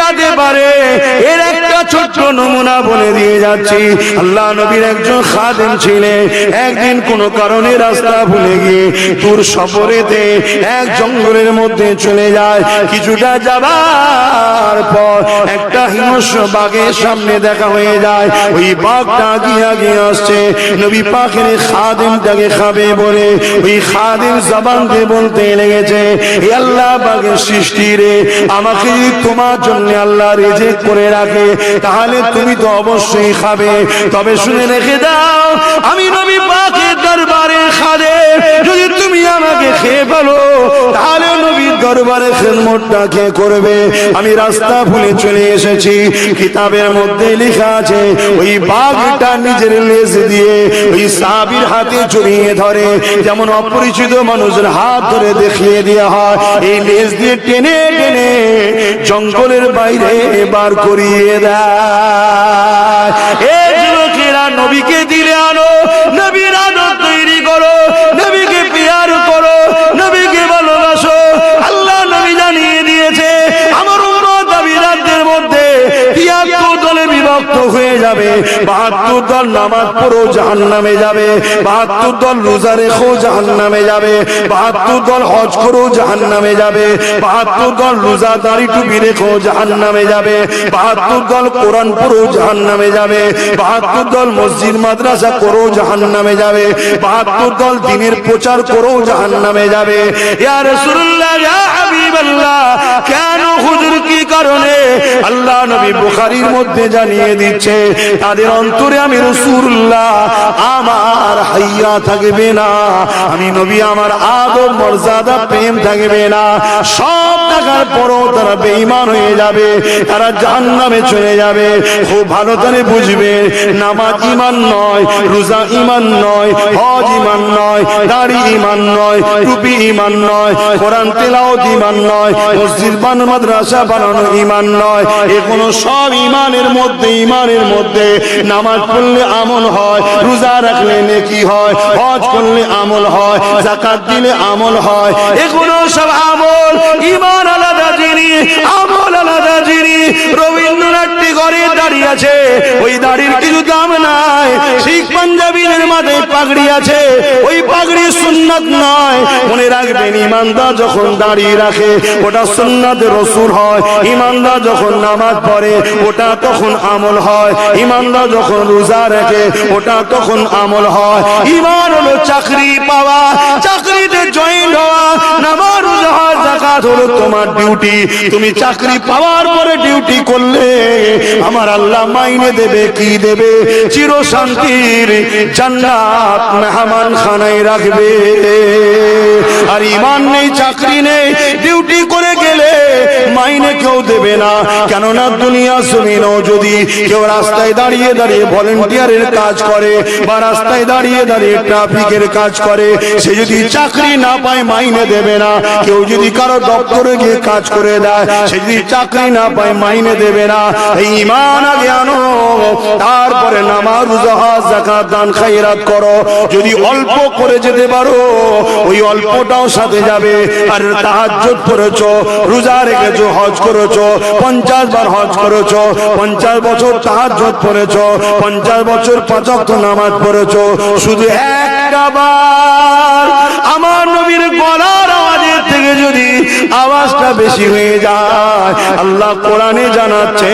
মিটাতে পারে এর একটা ছোট্ট নমুনা বলে দিয়ে যাচ্ছি। আল্লাহ নবীর একজন খাদেম ছিলেন, একদিন কোনো কারণে রাস্তা ভুলে গিয়ে দূর সফরেতে এক জঙ্গলের মধ্যে চলে যায়। কিছুটা যাবার পর একটা হিংস্র বাঘের সামনে দেখা হয়ে যায়। ওই বাঘটা আগিয়ে আসছে, নবী পাকের খাদেমটাকে খাবে বলে ওই খাদেম জবান দিয়ে বলতে লেগেছে, হে আল্লাহ বাঘের সৃষ্টি রে, আমাকে যদি তোমার জন্য আল্লাহ রিজিক করে রাখে তাহলে তুমি তো অবশ্যই খাবে, তবে শুনে রেখে দাও আমি নবী পাকের দরবারে খাদেম, যদি তুমি আমাকে খেয়ে ফেলো তাহলে নবীর দরবারে খেদমতটা কে করবে? আমি রাস্তা ভুলে চলে এসেছি। কিতাবের মধ্যে লেখা আছে ওই বাঘটা নিজের লেজ দিয়ে ওই সাহাবীর হাতে জড়িয়ে ধরে, যেমন অপরিচিত মানুষের হাত ধরে দেখিয়ে দেওয়া হয়, এই লেজ দিয়ে টেনে টেনে জঙ্গলের বাইরে বার করিয়ে দেয়। এই যুবকেরা নবীকে দিলে আনো, নবীর আনো তৈরি করো, নবীকে প্রিয়ার করো, নবীকে ভালোবাসো। আল্লাহ নবী জানিয়ে দিয়েছে আমার উম্মত আমি রাতের মধ্যে ৭৩ দলে বিভক্ত হয়ে যাবে। ৭২ দল নামাজ পড়ো জাহান্নামে যাবে, ৭২ দল রোজা রেখো জাহান্নামে যাবে, ৭২ দল হজ করো জাহান্নামে যাবে, ৭২ দল রোজা দাড়ি টুপি রেখো জাহান্নামে যাবে, ৭২ দল কোরআন পড়ো জাহান্নামে যাবে, ৭২ দল মসজিদ মাদ্রাসা করো জাহান্নামে যাবে, ৭২ দল দ্বীনের প্রচার করো জাহান্নামে যাবে। ইয়া রাসূলুল্লাহ ইয়া হাবিবাল্লাহ, কেন হুজুর কি কারণে? আল্লাহ নবী বুখারীর মধ্যে জানিয়ে দিচ্ছে তাদের অন্তরে আমি রাসূলুল্লাহ আমার হাইয়া থাকবে না, আমি নবী আমার আদব মর্যাদা প্রেম থাকবে না। সব থাকার পরও তারা বেঈমান হয়ে যাবে, তারা জাহান্নামে চলে যাবে। খুব ভালো করে বুঝবে, নামাজ ঈমান নয়, রোজা ঈমান নয়, হজ ঈমান নয়, দাড়ি ঈমান নয়, টুপি ঈমান নয়, কোরআন তেলাওয়াত ঈমান নয়, মসজিদ বানানো মাদ্রাসা বানানো ঈমান নয়। এগুলো সব ঈমানের মধ্যে। ঈমানের মধ্যে নামাজ পড়লে আমল হয়, রোজা রাখলে নেকি হয়, হজ করলে আমল হয়, যাকাত দিলে আমল হয়, এগুলো সব আমল। ঈমান আলাদা জিনিস, আমল আলাদা জিনিস। রবীন্দ্রনাথ ঠাকুরের দাড়ি আছে, ওই দাড়ির কিছু দাম নাই। শিখ পাঞ্জাবিদের মাথায় পাগড়ি আছে, ওই পাগড়ি সুন্নাত নয়। মনে রাখবেন, ঈমানদার যখন দাড়ি রাখে ওটা সুন্নাত রাসূল হয়। ঈমানদার যখন নামাজ পড়ে ওটা তখন আমল হয়। ঈমানদার যখন রোজা রাখে ওটা তখন আমল হয়। ঈমান হলো চাকরি পাওয়া, চাকরিতে জয়েন হওয়া। নামাজ রোজা হজ যাকাত হলো তোমার ডিউটি। তুমি চাকরি পাওয়ার পরে ডিউটি করলে আমার আল্লাহ মাইনে দেবে, কি দেবে? চির শান্তির জান্নাত মেহমান খানায় রাখবে। আর ঈমান নেই, চাকরি নেই, ডিউটি করে গেলে মাইনে কেউ দেবে না। কেননা দুনিয়া জমিনও যদি কেউ রাস্তায় দাঁড়িয়ে দাঁড়িয়ে ভলেন্টিয়ারের কাজ করে বা রাস্তায় দাঁড়িয়ে দাঁড়িয়ে ট্রাফিকের কাজ করে, সে যদি চাকরি না পায় মাইনে দেবে না। কেউ যদি কারো দপ্তরে গিয়ে কাজ করে দেয়, সে যদি চাকরি না পায় মাইনে দেবে না। এই ঈমান আগে আনো, তারপরে নামাজ রোজা হজ যাকাত দান খায়রাত করো। যদি অল্প করে যেতে পারো ওই অল্পটাও সাথে যাবে। আর তাহাজ্জুদ পড়েছো, রোজা রেখেছো, হজ করেছো, 50 বার হজ করেছো, 50 বছর তাহাজ্জুদ পড়েছো, 50 বছর 5 ওয়াক্ত নামাজ পড়েছো, শুধু একটা বার আমার নবীর গলার আওয়াজের থেকে যদি আওয়াজটা বেশি হয়ে যায়, আল্লাহ কোরআনে জানাচ্ছে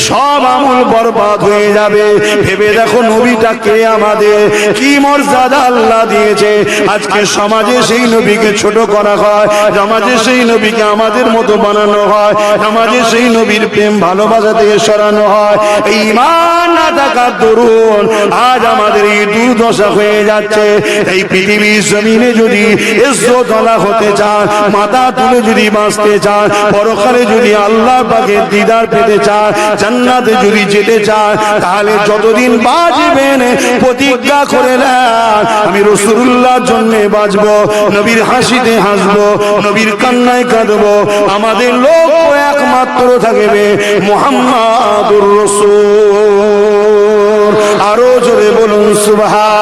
সব আমল বরবাদ হয়ে যাবে। ভেবে দেখো নবীটাকে আমাদের কি মর্যাদা আল্লাহ দিয়েছে। আজকে সমাজে সেই নবীকে ছোট করা হয়, সমাজে সেই নবীকে আমাদের মতো বানানো হয়, সমাজে সেই নবীর প্রেম ভালোবাসা থেকে সরানো হয়। এই ঈমান না থাকার দরুন আজ আমাদের এই দুর্দশা হয়ে যাচ্ছে। এই পৃথিবীর জমিনে যদি ইজ্জত ওয়ালা হতে চান, মাথা তুলে যদি বাঁচতে চান, পরকালে যদি আল্লাহ পাকের দিদার পেতে চান, জান্নাতে যদি যেতে চান, তাহলে যতদিন বাঁচবেন প্রতিজ্ঞা করে নেন, আমি রাসূলুল্লাহর জন্য বাঁচবো, নবীর হাসিতে হাসবো, নবীর কান্নায় কাঁদবো। আমাদের লক্ষ্য একমাত্র থাকবে মুহাম্মাদুর রাসূল। আরো জোরে বলুন সুবহান।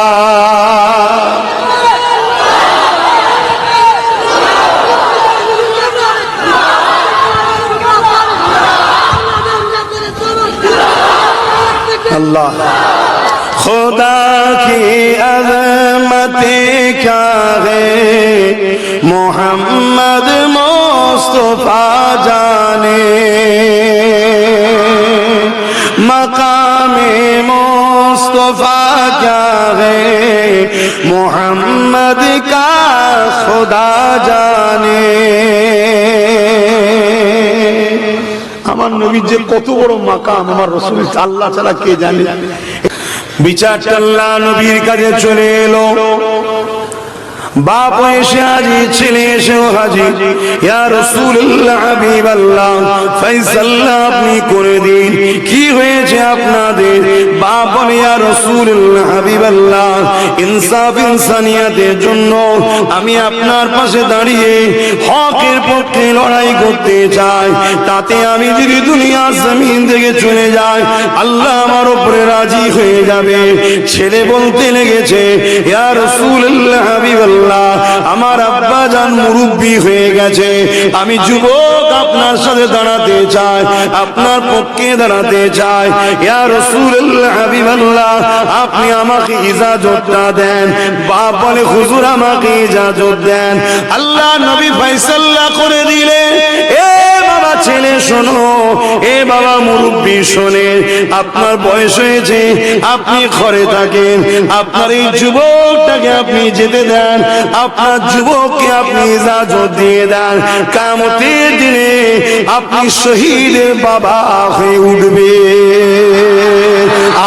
खुदा की अज़मत क्या है मोहम्मद मुस्तफा जाने मकामे मुस्तफा क्या है मोहम्मद का खुदा जाने আমার নবীর যে কত বড় মাকাম আমার রাসূল আল্লাহ ছাড়া কে জানে বিচারটা আল্লাহ নবীর কাছে চলে এলো বাপ এসে হাজি ছেলে এসেও হাজি ইয়া রাসূলুল্লাহ হাবিবাল্লাহ ফয়সালা আপনি করে দিন কি হয়েছে আপনাদের বাপ বলে ইয়া রাসূলুল্লাহ হাবিবাল্লাহ ইনসাফ ইনসানিয়াতের জন্য আমি আপনার পাশে দাঁড়িয়ে হকের পক্ষে লড়াই করতে চাই তাতে আমি যদি দুনিয়ার জমিন থেকে চলে যাই আল্লাহ আমার উপরে রাজি হয়ে যাবে ছেলে বলতে লেগেছে ইয়া রাসূলুল্লাহ হাবিবাল্লাহ আমার আব্বা জান মুরব্বি হয়ে গেছে আমি যুবক আপনার সাথে দাঁড়াতে চাই আপনার পক্ষে দাঁড়াতে চাই ইয়া রাসূলুল্লাহ হাবিবাল্লাহ আপনি আমাকে ইজাজতটা দেন বাপ বলে হুজুর আমাকে ইজাজত দেন আল্লাহ নবী ফয়সালা করে দিলেন এ বাবা ছেলে শোনো এ বাবা মুরব্বি শোনেন আপনার বয়স হয়েছে আপনি ঘরে থাকেন আপনার এই যুবকটাকে আপনি যেতে দেন আপনার যুবককে আপনি ইজাজত দিয়ে দেন কিয়ামতের দিনে আপনি শহীদের বাবা হয়ে উঠবে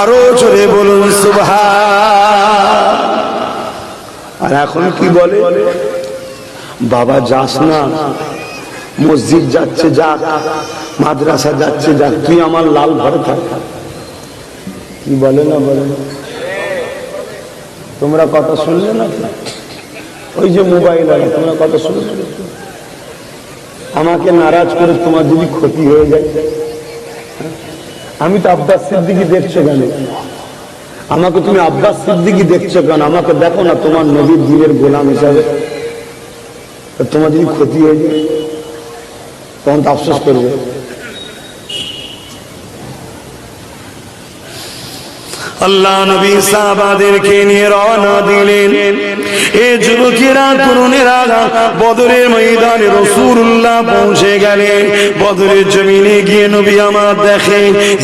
আরো জোরে বলুন সুবহান আর এখন কি বলে বাবা যাস না মসজিদ যাচ্ছে যাক মাদ্রাসা যাচ্ছে যাক তুই আমার লাল ঘরে থাক কি বলে না বলে তোমরা কথা শুনলে না ওই যে মোবাইল আছে তোমরা কথা শুনলে আমাকে নারাজ করে তোমার যদি ক্ষতি হয়ে যায় আমি তো আব্বাস সিদ্দিকী দেখছো কেন আমাকে তুমি আব্বাস সিদ্দিকী দেখছো কেন আমাকে দেখো না তোমার নবীর দিনের গোলাম হিসাবে তোমার যদি ক্ষতি হয়ে যায় তখন তো আফসোস করবে আল্লাহ নবী সাহাবাদেরকে নিয়ে রওনা দিলেন এ যুবকেরা তরুণেরা বদরের ময়দানে রাসূলুল্লাহ পৌঁছে গেলেন বদরের জমিনে গিয়ে নবী আমার দেখে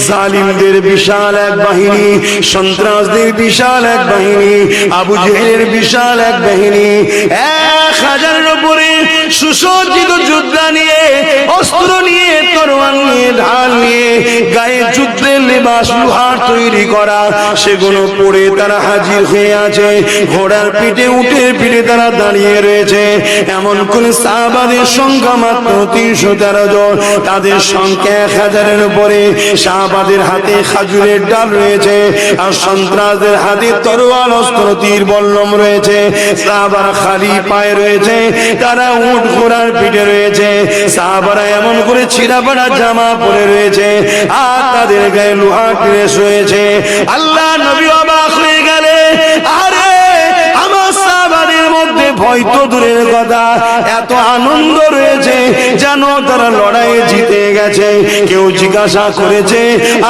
জালিমদের বিশাল এক বাহিনী সন্ত্রাসদের বিশাল এক বাহিনী আবু জেহেলের বিশাল এক বাহিনী 1000-এর উপরে সুসজ্জিত যোদ্ধা নিয়ে অস্ত্র নিয়ে তরোয়াল নিয়ে ঢাল নিয়ে গায়ে যুদ্ধের লেবাস লোহার তৈরি করা সেগুলো পরে তারা হাজির হয়ে আছে ঘোড়ার পিঠে উঠে পিঠে তারা দাঁড়িয়ে রয়েছে এমন কোন সাহাবাদের সংখ্যা মাত্র 313 জন তাদের সংখ্যা 1000-এর উপরে সাহাবাদের হাতে খাজুরের ডাল রয়েছে আর সন্ত্রাসদের হাতে তরোয়াল অস্ত্র তীর বল্লম রয়েছে সাহাবারা খালি পায়ে রয়েছে তারা উট ঘোড়ার পিঠে রয়েছে সাহাবারা এমন করে ছিঁড়াপাড়া জামা পরে রয়েছে আর তাদের গায়ে লোহার ড্রেস রয়েছে আল্লাহ নবী অবাক হয়ে গেলে আরে আমার সাহাবাদের মধ্যে ভয় তো দূরের কথা এত আনন্দ রয়েছে যেন তারা লড়াইয়ে জিতে গেছে কেউ জিজ্ঞাসা করেছে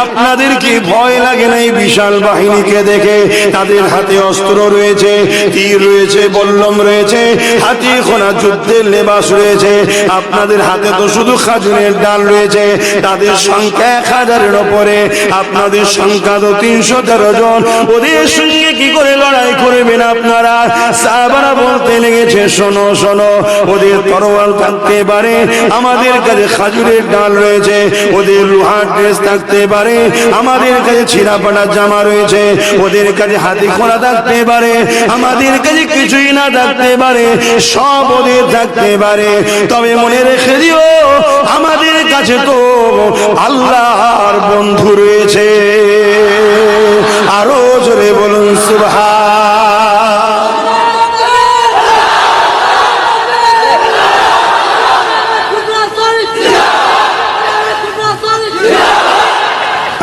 আপনাদের কি ভয় লাগে না এই বিশাল বাহিনীকে দেখে তাদের হাতে অস্ত্র রয়েছে তীর রয়েছে বল্লম রয়েছে হাতি খোলা যুদ্ধের লেবাস রয়েছে আপনাদের হাতে তো শুধু খাজুরের ডাল রয়েছে তাদের সংখ্যা 1000-এর উপরে আপনাদের সংখ্যা তো 313 জন ওদের সঙ্গে কি করে লড়াই করবেন আপনারা সাহাবারা বলতে লেগেছে শোনো শোনো ওদের তরোয়াল থাকতে পারে আমাদের কাছে খাজুরের ডাল রয়েছে ওদের লোহার ড্রেস থাকতে পারে আমাদের কাছে ছিঁড়াপাড়া জামা রয়েছে ওদের কাছে হাতি খোলা থাকতে পারে আমাদের কাছে কিছুই না থাকতে পারে সব ওদের থাকতে পারে তবে মনে রেখে দিও আমাদের কাছে তো আল্লাহর বন্ধু রয়েছে আরো জোরে বলুন সুবহান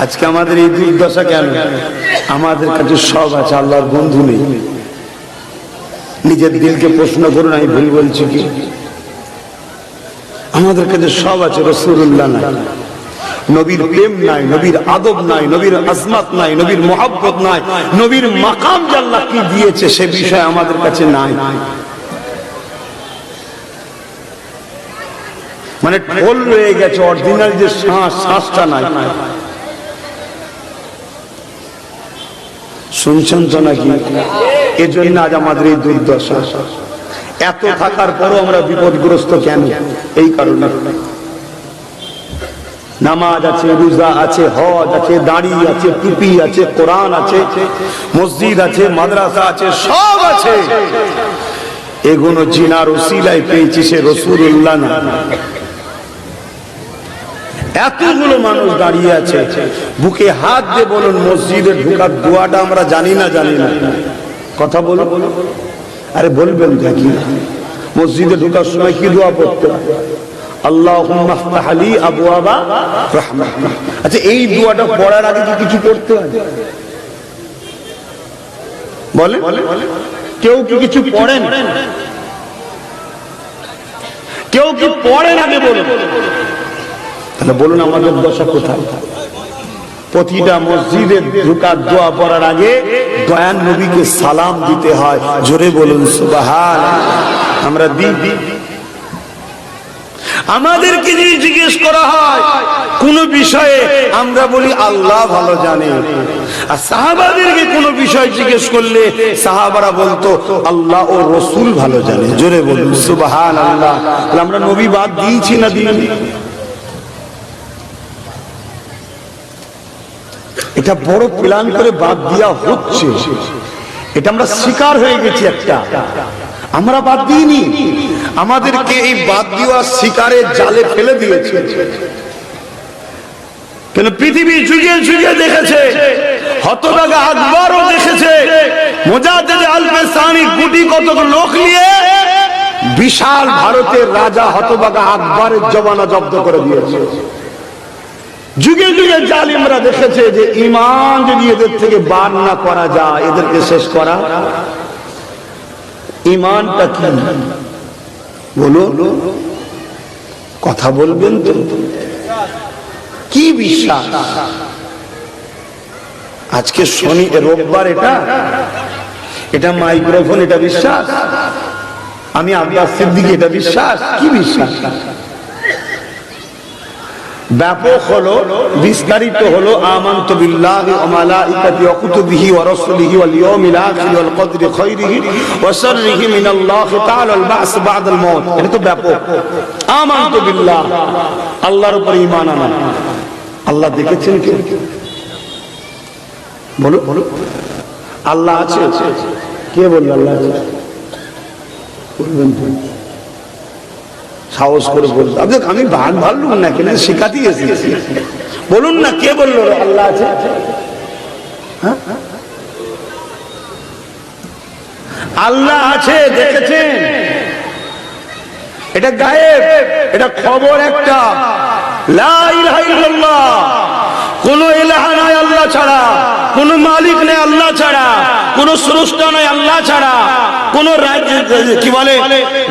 আজকে আমাদের এই দুর্দশা কেন আমাদের কাছে সব আছে আল্লাহর বন্ধু নেই নিজের দিলকে প্রশ্ন করুন আমি ভুল বলছি কি আমাদের কাছে সব আছে রাসূলুল্লাহ নাই নবীর প্রেম নাই, নবীর আদব নাই, নবীর আজমত নাই, নবীর মহব্বত নাই, নবীর মাকাম যে আল্লাহ কি দিয়েছে সে বিষয় আমাদের কাছে নাই। মানে ঢোল রয়ে গেছে, অরিজিনাল যে শ্বাসটা নাই। শুনছেন তো নাকি? এজন্য আজ আমাদের এই দুর্দশা। এত থাকার পরও আমরা বিপদগ্রস্ত কেন? এই কারণে নামাজ আছে, রোজা আছে, হজ আছে, দাড়ি আছে, টুপি আছে, কোরআন আছে, মসজিদ আছে, মাদ্রাসা আছে, সব আছে। এগুলো জিনার ওসিলায় পেয়েছি, সে রাসূলুল্লাহ না। এতগুলো মানুষ দাঁড়িয়ে আছে, বুকে হাত দিয়ে বলুন মসজিদে ঢোকার দোয়াটা আমরা জানি না? কথা বলো। আরে বলবেন দেখি, মসজিদে ঢোকার সময় কি দোয়া পড়তে? আল্লাহুম্মা ইফতাহ লি আবওয়াবা রাহমাহ। আচ্ছা, এই দোয়াটা পড়ার আগে কি কিছু করতে হয়? বলে কেউ কি কিছু পড়েন? কেউ কি পড়েন আগে বলুন? তাহলে বলুন আমাদের দশা কোথায়? প্রতিটা মসজিদে ঢোকার দোয়া পড়ার আগে দয়ান নবীকে সালাম দিতে হয়। জোরে বলুন সুবহানাল্লাহ। আমরা দিই। আমাদেরকে যদি জিজ্ঞেস করা হয় কোন বিষয়ে, আমরা বলি আল্লাহ ভালো জানে। আর সাহাবাদেরকে কোন বিষয় জিজ্ঞেস করলে সাহাবারা বলতো আল্লাহ ও রাসূল ভালো জানে। জোরে বলুন সুবহানাল্লাহ। আমরা নবী বাদ দিয়েছি না দিইনি? এটা বড় প্ল্যান করে বাদ দেওয়া হচ্ছে, এটা আমরা শিকার হয়ে গেছি। একটা আমরা বাদ দিইনি, আমাদেরকে এই বাদ দেওয়া শিকারের জালে ফেলে দিয়েছে। কেন পৃথিবী যুগে যুগে দেখেছে, হতভাগা আকবরও দেখেছে, মুজাদ্দিদ আল-ফিসানি গুটি কতক লোক নিয়ে বিশাল ভারতের রাজা হতভাগা আকবরের জমানা জব্দ করে দিয়েছে। যুগে যুগে জালিমরা দেখেছে যে ঈমান যদি এদের থেকে বার না করা যায়, এদেরকে শেষ করা। ঈমানটা কি বলো? কথা বলবেন তো? কি বিশ্বাস? আজকে শনি রোববার, এটা মাইক্রোফোন, এটা বিশ্বাস? আমি আব্বাস সিদ্দিকী, এটা বিশ্বাস? কি বিশ্বাস? ব্যাপক হলো, বিস্তারিত হলো আমানতু বিল্লাহি ওয়া মালাইকাতিহি ওয়া কুতুবিহি ওয়া রাসূলিহি ওয়াল ইয়াউমিল আখির ওয়াল কদরি খাইরিহি ওয়া শাররিহি মিনাল্লাহি তাআলা ওয়াল বা'স বা'দাল মাউত। এটা তো ব্যাপক। আমানতু বিল্লাহ, আল্লাহর উপর ঈমান আনা। আল্লাহ দেখেছেন কি? বলো। আল্লাহ আছে? কে বলল আল্লাহ আছে? বলবেন তো? সাহস করে বলতে আমি ভাবলুম না, কেন শিখাতেই এসেছি। বলুন না, কে বললো আল্লাহ আছে? আল্লাহ আছে, দেখেছেন? এটা গায়েব, এটা খবর একটা। লা ইলাহা ইল্লাল্লাহ, কোন ইলাহা নাই আল্লাহ ছাড়া, কোন মালিক নেই আল্লাহ ছাড়া, কোন স্রষ্টা নাই আল্লাহ ছাড়া, কোন কি বলে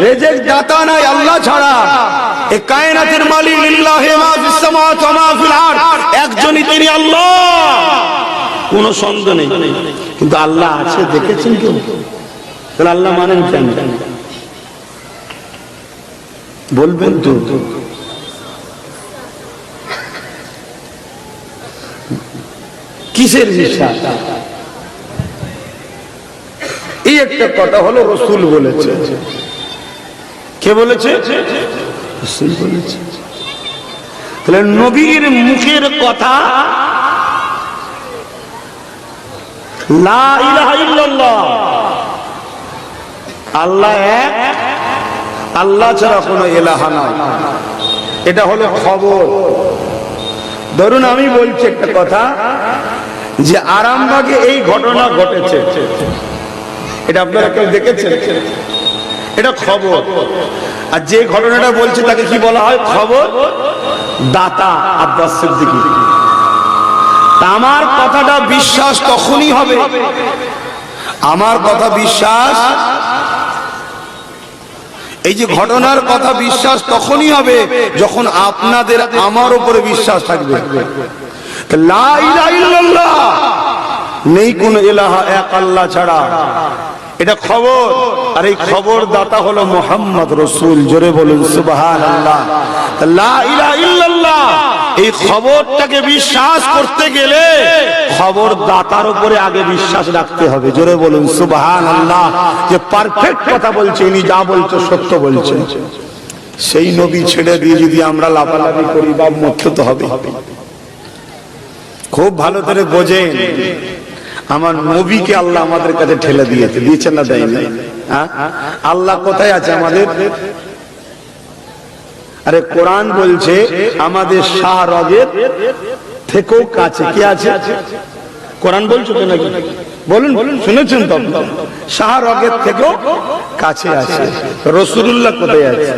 রিজিক দাতা নাই আল্লাহ ছাড়া। এই কায়নাতের মালিক লিল্লাহি মা ফিস সামাওয়াতি ওয়া মা ফিল আরদ, একজনই তিনি আল্লাহ, কোন সন্দেহ নেই। কিন্তু আল্লাহ আছে, দেখেছেন কেউ? তাহলে আল্লাহ মানেন কেন? বলবেন তো? কিসের বিশ্বাস? এই একটা কথা হলো রাসূল বলেছে। কে বলেছে? রাসূল বলেছে। তাহলে নবীর মুখের কথা লা ইলাহা ইল্লাল্লাহ, আল্লাহ এক, আল্লাহ ছাড়া কোনো ইলাহা নাই। এটা হলো খবর। ধরুন আমি বলছি একটা কথা যে আরামবাগে এই ঘটনা ঘটেছে, এটা আপনারা কেউ দেখেছেন? এটা খবর। আর যে ঘটনাটা বলছে তাকে কি বলা হয়? খবর দাতা আব্বাস সিদ্দিকী। আমার কথাটা বিশ্বাস তখনই হবে, আমার কথা বিশ্বাস এই যে ঘটনার কথা বিশ্বাস তখনই হবে যখন আপনাদের আমার উপরে বিশ্বাস থাকবে। লা ইলাহা ইল্লাল্লাহ, নেই কোন ইলাহা এক আল্লাহ ছাড়া, এটা খবর। আর এই খবর দাতা হলো মুহাম্মদ রাসূল। জোরে বলুন সুবহানাল্লাহ। লা ইলাহা ইল্লাল্লাহ, এই খবরটাকে বিশ্বাস করতে গেলে খবর দাতার উপরে আগে বিশ্বাস রাখতে হবে। জোরে বলুন সুবহানাল্লাহ। যে পারফেক্ট কথা বলছে, ইনি যা বলছে সত্য বলছে, সেই নবী ছেড়ে দিয়ে যদি আমরা লাফালাফি করি বা মরতে তো হবে। খুব ভালো করে বোঝেন, আমার নবীকে আল্লাহ আমাদের কাছে ঠেলে দিয়েছে, দিয়েছেন না দেয়নি? আল্লাহ কোথায় আছে আমাদের? আরে কোরআন বলছে আমাদের শাহরগের থেকেও কাছে। কি আছে? কোরআন বলছো তো নাকি? বলুন, শুনেছেন তো? শাহরগের থেকেও কাছে আছে। রাসূলুল্লাহ কোথায় আছে?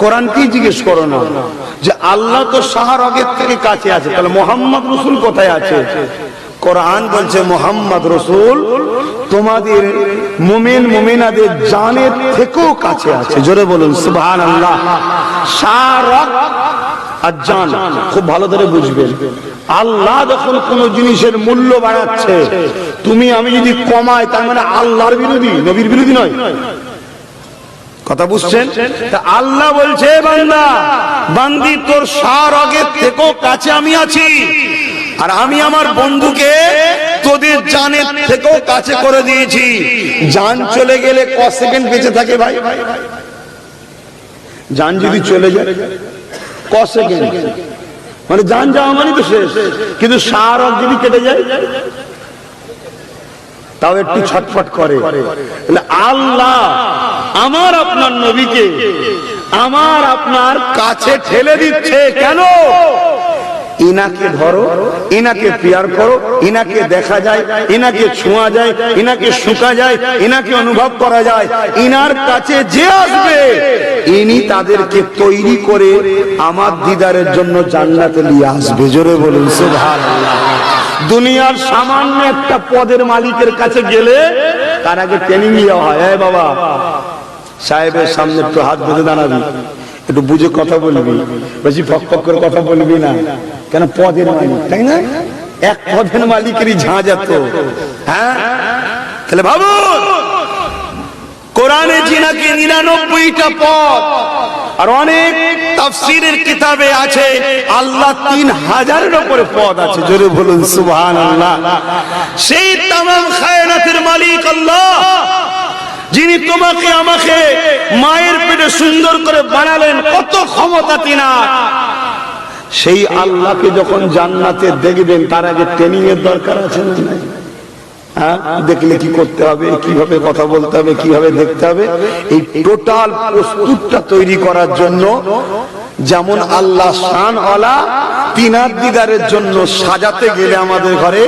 কোরআন কি জিজ্ঞেস করো না যে আল্লাহ তো শাহরগের থেকে কাছে আছে, তাহলে মুহাম্মদ রাসূল কোথায় আছে? কোরআন বলছে মুহাম্মদ রাসূল তোমাদের মুমিন মুমিনাদের জানের থেকেও কাছে আছে। জোরে বলুন সুবহানাল্লাহ। শাহরগ আর জান খুব ভালো করে বুঝবেন। আল্লাহ যখন কোন জিনিসের মূল্য বাড়াচ্ছে, তুমি আমি যদি কমাই, তার মানে আল্লাহর বিরোধী, নবীর বিরোধী নয়। কথা বুঝছেন? তা আল্লাহ বলছে বান্দা, বান্দি তোর শাহরগের থেকেও কাছে আমি আছি, আর আমি আমার বন্ধুকে তোদের জানের থেকেও কাছে করে দিয়েছি। জান চলে গেলে ক সেকেন্ড বেঁচে থাকে ভাই? জান যদি চলে যায় ক সেকেন্ড, মানে জান যাওয়া মানে তো শেষ। কিন্তু শাহরগ যদি কেটে যায় তাও একটু ছটফট করে। আল্লাহ আমার আপনার নবীকে আমার আপনার কাছে ঠেলে দিচ্ছে কেন? ইনাকে ধরো, ইনাকে পিয়ার করো, ইনাকে দেখা যায়, ইনাকে ছোঁয়া যায়, ইনাকে শুকা যায়, ইনাকে অনুভব করা যায়। ইনার কাছে যে আসবে ইনি তাদেরকে তৈরি করে আমার দিদারের জন্য জান্নাতে নিয়ে আসবে। জোরে বলুন সুবহানাল্লাহ। দুনিয়ার সামান্য একটা পদের মালিকের কাছে গেলে তার আগে ট্রেনিং দেওয়া হয়। এই বাবা, সাহেবের সামনে একটু হাত বেঁধে দাঁড়াবি, একটু বুঝে কথা বলবি, বেশি ফক ফক করে কথা বলবি না। কেন? পদের মালিক, তাই না? এক পদের মালিকেরই ঝাঁঝ এত। হ্যাঁ, তাহলে ভাবুন, কোরআনে জিনাকে 99টা পদ, আর অনেক তাফসীরের কিতাবে আছে আল্লাহ 3000-এর উপরে পদ আছে। জোরে বলুন সুবহানাল্লাহ। সেই तमाम কায়নাতের মালিক আল্লাহ, যিনি তোমাকে আমাকে মায়ের পেটে সুন্দর করে বানালেন, কত ক্ষমতা তিনার। সেই আল্লাহকে যখন জান্নাতে দেখবেন তার আগে ট্রেনিং এর দরকার আছে না? হ্যাঁ, দেখলে কি করতে হবে, কিভাবে কথা বলতে হবে, কিভাবে দেখতে হবে, এই টোটাল প্রস্তুতটা তৈরি করার জন্য যেমন আল্লাহ শানওয়ালা তিনার দিদারের জন্য সাজাতে গেলে আমাদের ঘরে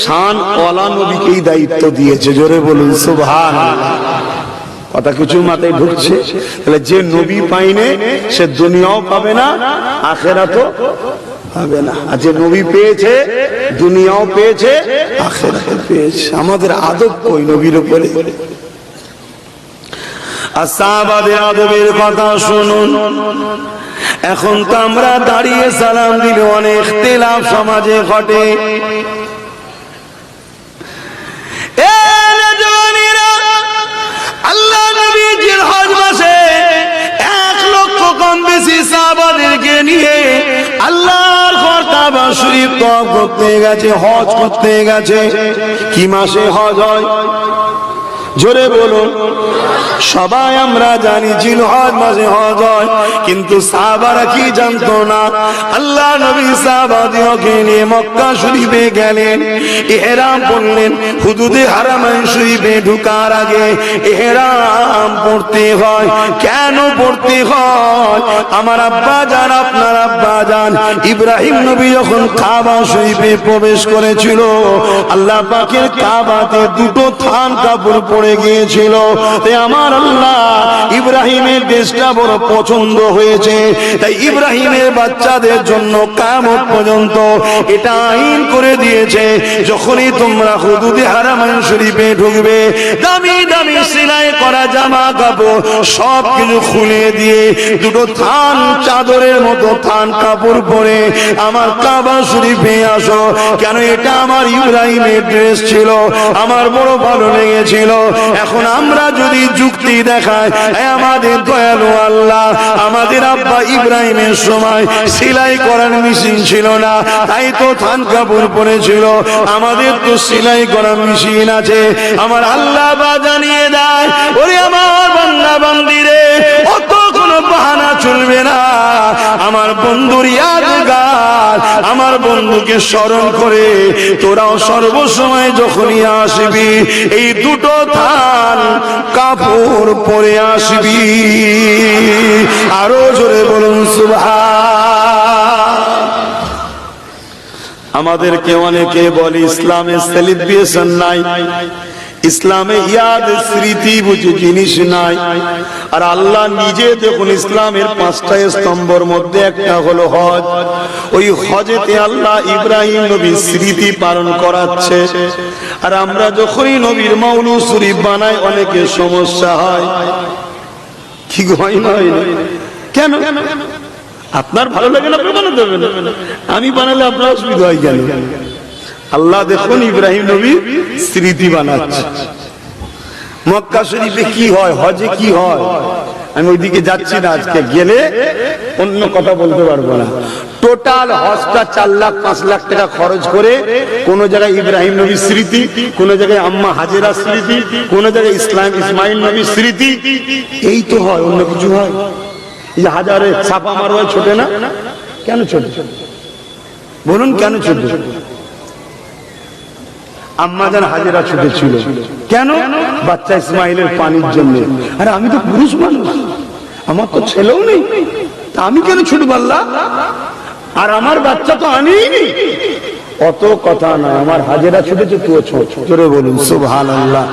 শানওয়ালা নবীকেই দায়িত্ব দিয়েছে। জোরে বলুন সুবহানাল্লাহ। কথা কিছু মাথায় ঢুকছে? তাহলে যে নবী পাইনে সে দুনিয়াও পাবে না, আখিরাতও পাবে না। আর যে নবী পেয়েছে দুনিয়াও পেয়েছে, আখিরাতও পেয়েছে। আমাদের আদব কই নবীর উপরে? আসহাবাদের আদবের কথা শুনুন। এখন তো আমরা দাঁড়িয়ে সালাম দিলে অনেক ইখতিলাফ সমাজে ঘটে। আল্লাহ নবী জিলহজ মাসে 1 লক্ষ কম বেশি সাহাবাদেরকে নিয়ে আল্লাহর ঘর কাবা শরীফ তওয়াফ করতে গেছে, হজ করতে গেছে। কি মাসে হজ হয়? জোরে বলুন। সবাই আমরা জানি জিলহজ মাসে হজ হয়, কিন্তু সাহাবারা কি জানতো না? আল্লাহ নবী সাহাবাদেরকে নিয়ে মক্কা শরীফে গেলেন, ইহরাম পড়লেন। হুদুদে হারামাইন শরীফে ঢোকার আগে ইহরাম পড়তে হয়। কেন পড়তে হয়? আমার আব্বা জান, আপনার আব্বা জান ইব্রাহিম নবী যখন কাবা শরীফে প্রবেশ করেছিল, আল্লাহ পাকের কাবাতে 2টো থান কাপড় পড়ে গিয়েছিল। তাই আমার আমার আল্লাহ ইব্রাহিমের দেশটা বড় পছন্দ হয়েছে, তাই ইব্রাহিমের বাচ্চাদের জন্য কিয়ামত পর্যন্ত এটা আইন করে দিয়েছে, যখনই তোমরা হুদুদে হারামাইন শরীফে ঢুকবে, দামি দামি সেলাই করা জামা কাপড় সব কিছু খুলে দিয়ে দুটো থান চাদরের মতো থান কাপড় পরে আমার কাবা শরীফে আসো। কেন? এটা আমার ইব্রাহিমের ড্রেস ছিল, আমার বড় ভালো লেগেছিল। এখন আমরা যদি যুক্তি দেখাই, আমাদের দয়ালু আল্লাহ, আমাদের আব্বা ইব্রাহিমের সময় সেলাই করার মেশিন ছিল না, তাই তো থান কাপড় পরেছিল, আমাদের তো সেলাই করার মেশিন আছে। আমার আল্লাহ বা জানিয়ে দেয়, ওরে আমার বান্দা বান্দিরে, অত কোনো বাহানা চলবে না। আমার বন্ধুর ইয়াদগার, আমার বন্ধুকে স্মরণ করে তোরাও সর্বসময় যখনই আসবি এই দুটো থান কাপড় পরে আসবি। আরো জোরে বলুন সুবহান। আমাদেরকে অনেকে বলে ইসলামে সেলিব্রেশন নাই, ইসলামে ইয়াদ স্মৃতি বুঝি জিনিস নাই। আর আল্লাহ নিজে দেখুন ইসলামের 5টা স্তম্ভের মধ্যে একটা হলো হজ। ওই হজেতে আল্লাহ ইব্রাহিম নবীর স্মৃতি পালন করাচ্ছে। আর আমরা যখনই নবীর মাওলুদ শরীফ বানাই অনেকের সমস্যা হয়। কি হয় না? কেন? আপনার ভালো লাগে না, আপনি বানাতে হবে না, আমি বানালে আপনার অসুবিধা হয় কেন? আল্লাহ দেখুন ইব্রাহিম নবী স্মৃতি বানাচ্ছে। মক্কা শরীফে কি হয়, হজে কি হয়, আমি ওইদিকে যাচ্ছি না, আজকে গেলে অন্য কথা বলতে পারবো না। টোটাল হজটা 4 লাখ 5 লাখ টাকা খরচ করে, কোন জায়গায় ইব্রাহিম নবীর স্মৃতি, কোন জায়গায় আম্মা হাজেরা স্মৃতি, কোন জায়গায় ইসমাইল নবীর স্মৃতি, এই তো হয়, অন্য কিছু হয়? এই যে হাজারে ছাপা মারোয়া ছোটে না, কেন ছোটে বলুন, কেন ছোটে? আম্মা জান হাজেরা ছুটেছিল কেন? বাচ্চা ইসমাইলের পানির জন্য। আরে আমি তো পুরুষ মানুষ, আমার তো ছেলেও নেই, তা আমি কেন ছুটব আল্লাহ? আর আমার বাচ্চা তো আনিনি। অত কথা নয়, আমার হাজেরা ছুটেছে, তুই ছোট। জোরে বলুন সুবহানাল্লাহ।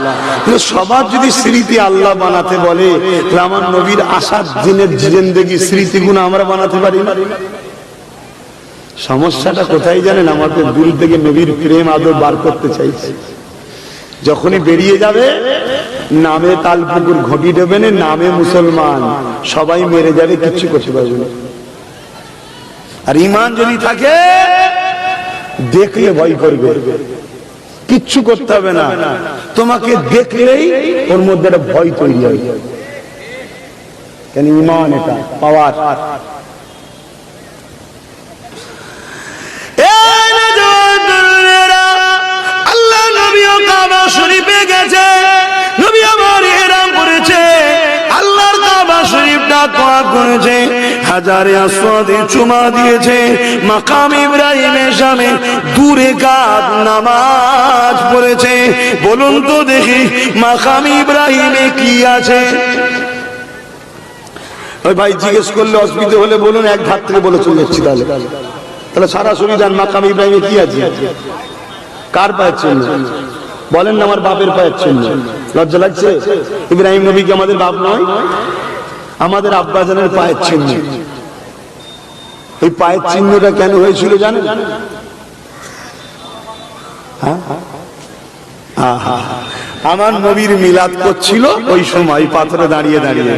সবার যদি স্মৃতি আল্লাহ বানাতে বলে, তাহলে আমার নবীর আসার দিনের জিন্দেগি স্মৃতিগুলো আমরা বানাতে পারি না? সমস্যাটা কোথায় জানেন? আমাদের দিল থেকে নবীর প্রেম আদর বার করতে চাইছে। যখনই বেরিয়ে যাবে, নামে তালপুকুর ঘটি দেবেন, নামে মুসলমান, সবাই মেরে যাবে, কিচ্ছু করতে পারবে না। আর ঈমান যদি থাকে, দেখলে ভয় করবে, কিচ্ছু করতে হবে না, তোমাকে দেখলেই ওর মধ্যে একটা ভয় তৈরি হয়। কেন? ঈমান এটা পাওয়ার। শরীফে গেছে, নবী আমার ইহরাম করেছে, আল্লাহর কাবা শরীফটা তোয়া করেছে, হাজারে আসওয়াদে চুমা দিয়েছে, মাকাম ইব্রাহিমের সামনে 2 রাকাত নামাজ পড়েছে। বলুন তো দেখি মাকাম ইব্রাহিমে কি আছে? ওই ভাই জিজ্ঞেস করলে অসুবিধা হলে বলুন, এক ধার থেকে বলে চলে যাচ্ছি। তাহলে সরাসরি যান, মাকাম ইব্রাহিমে কি আছে? কার পায়ের চিহ্ন? বলেন না, আমার বাপের পায়ের চিহ্ন। লজ্জা লাগছে? ইব্রাহিম নবী কি আমাদের বাপ নয়? আমাদের আব্বাজানের পায়ের চিহ্ন। এই পায়ের চিহ্নটা কেন হয়েছিল জানেন? আমার নবীর মিলাদ করছিল ওই সময় পাথরে দাঁড়িয়ে দাঁড়িয়ে।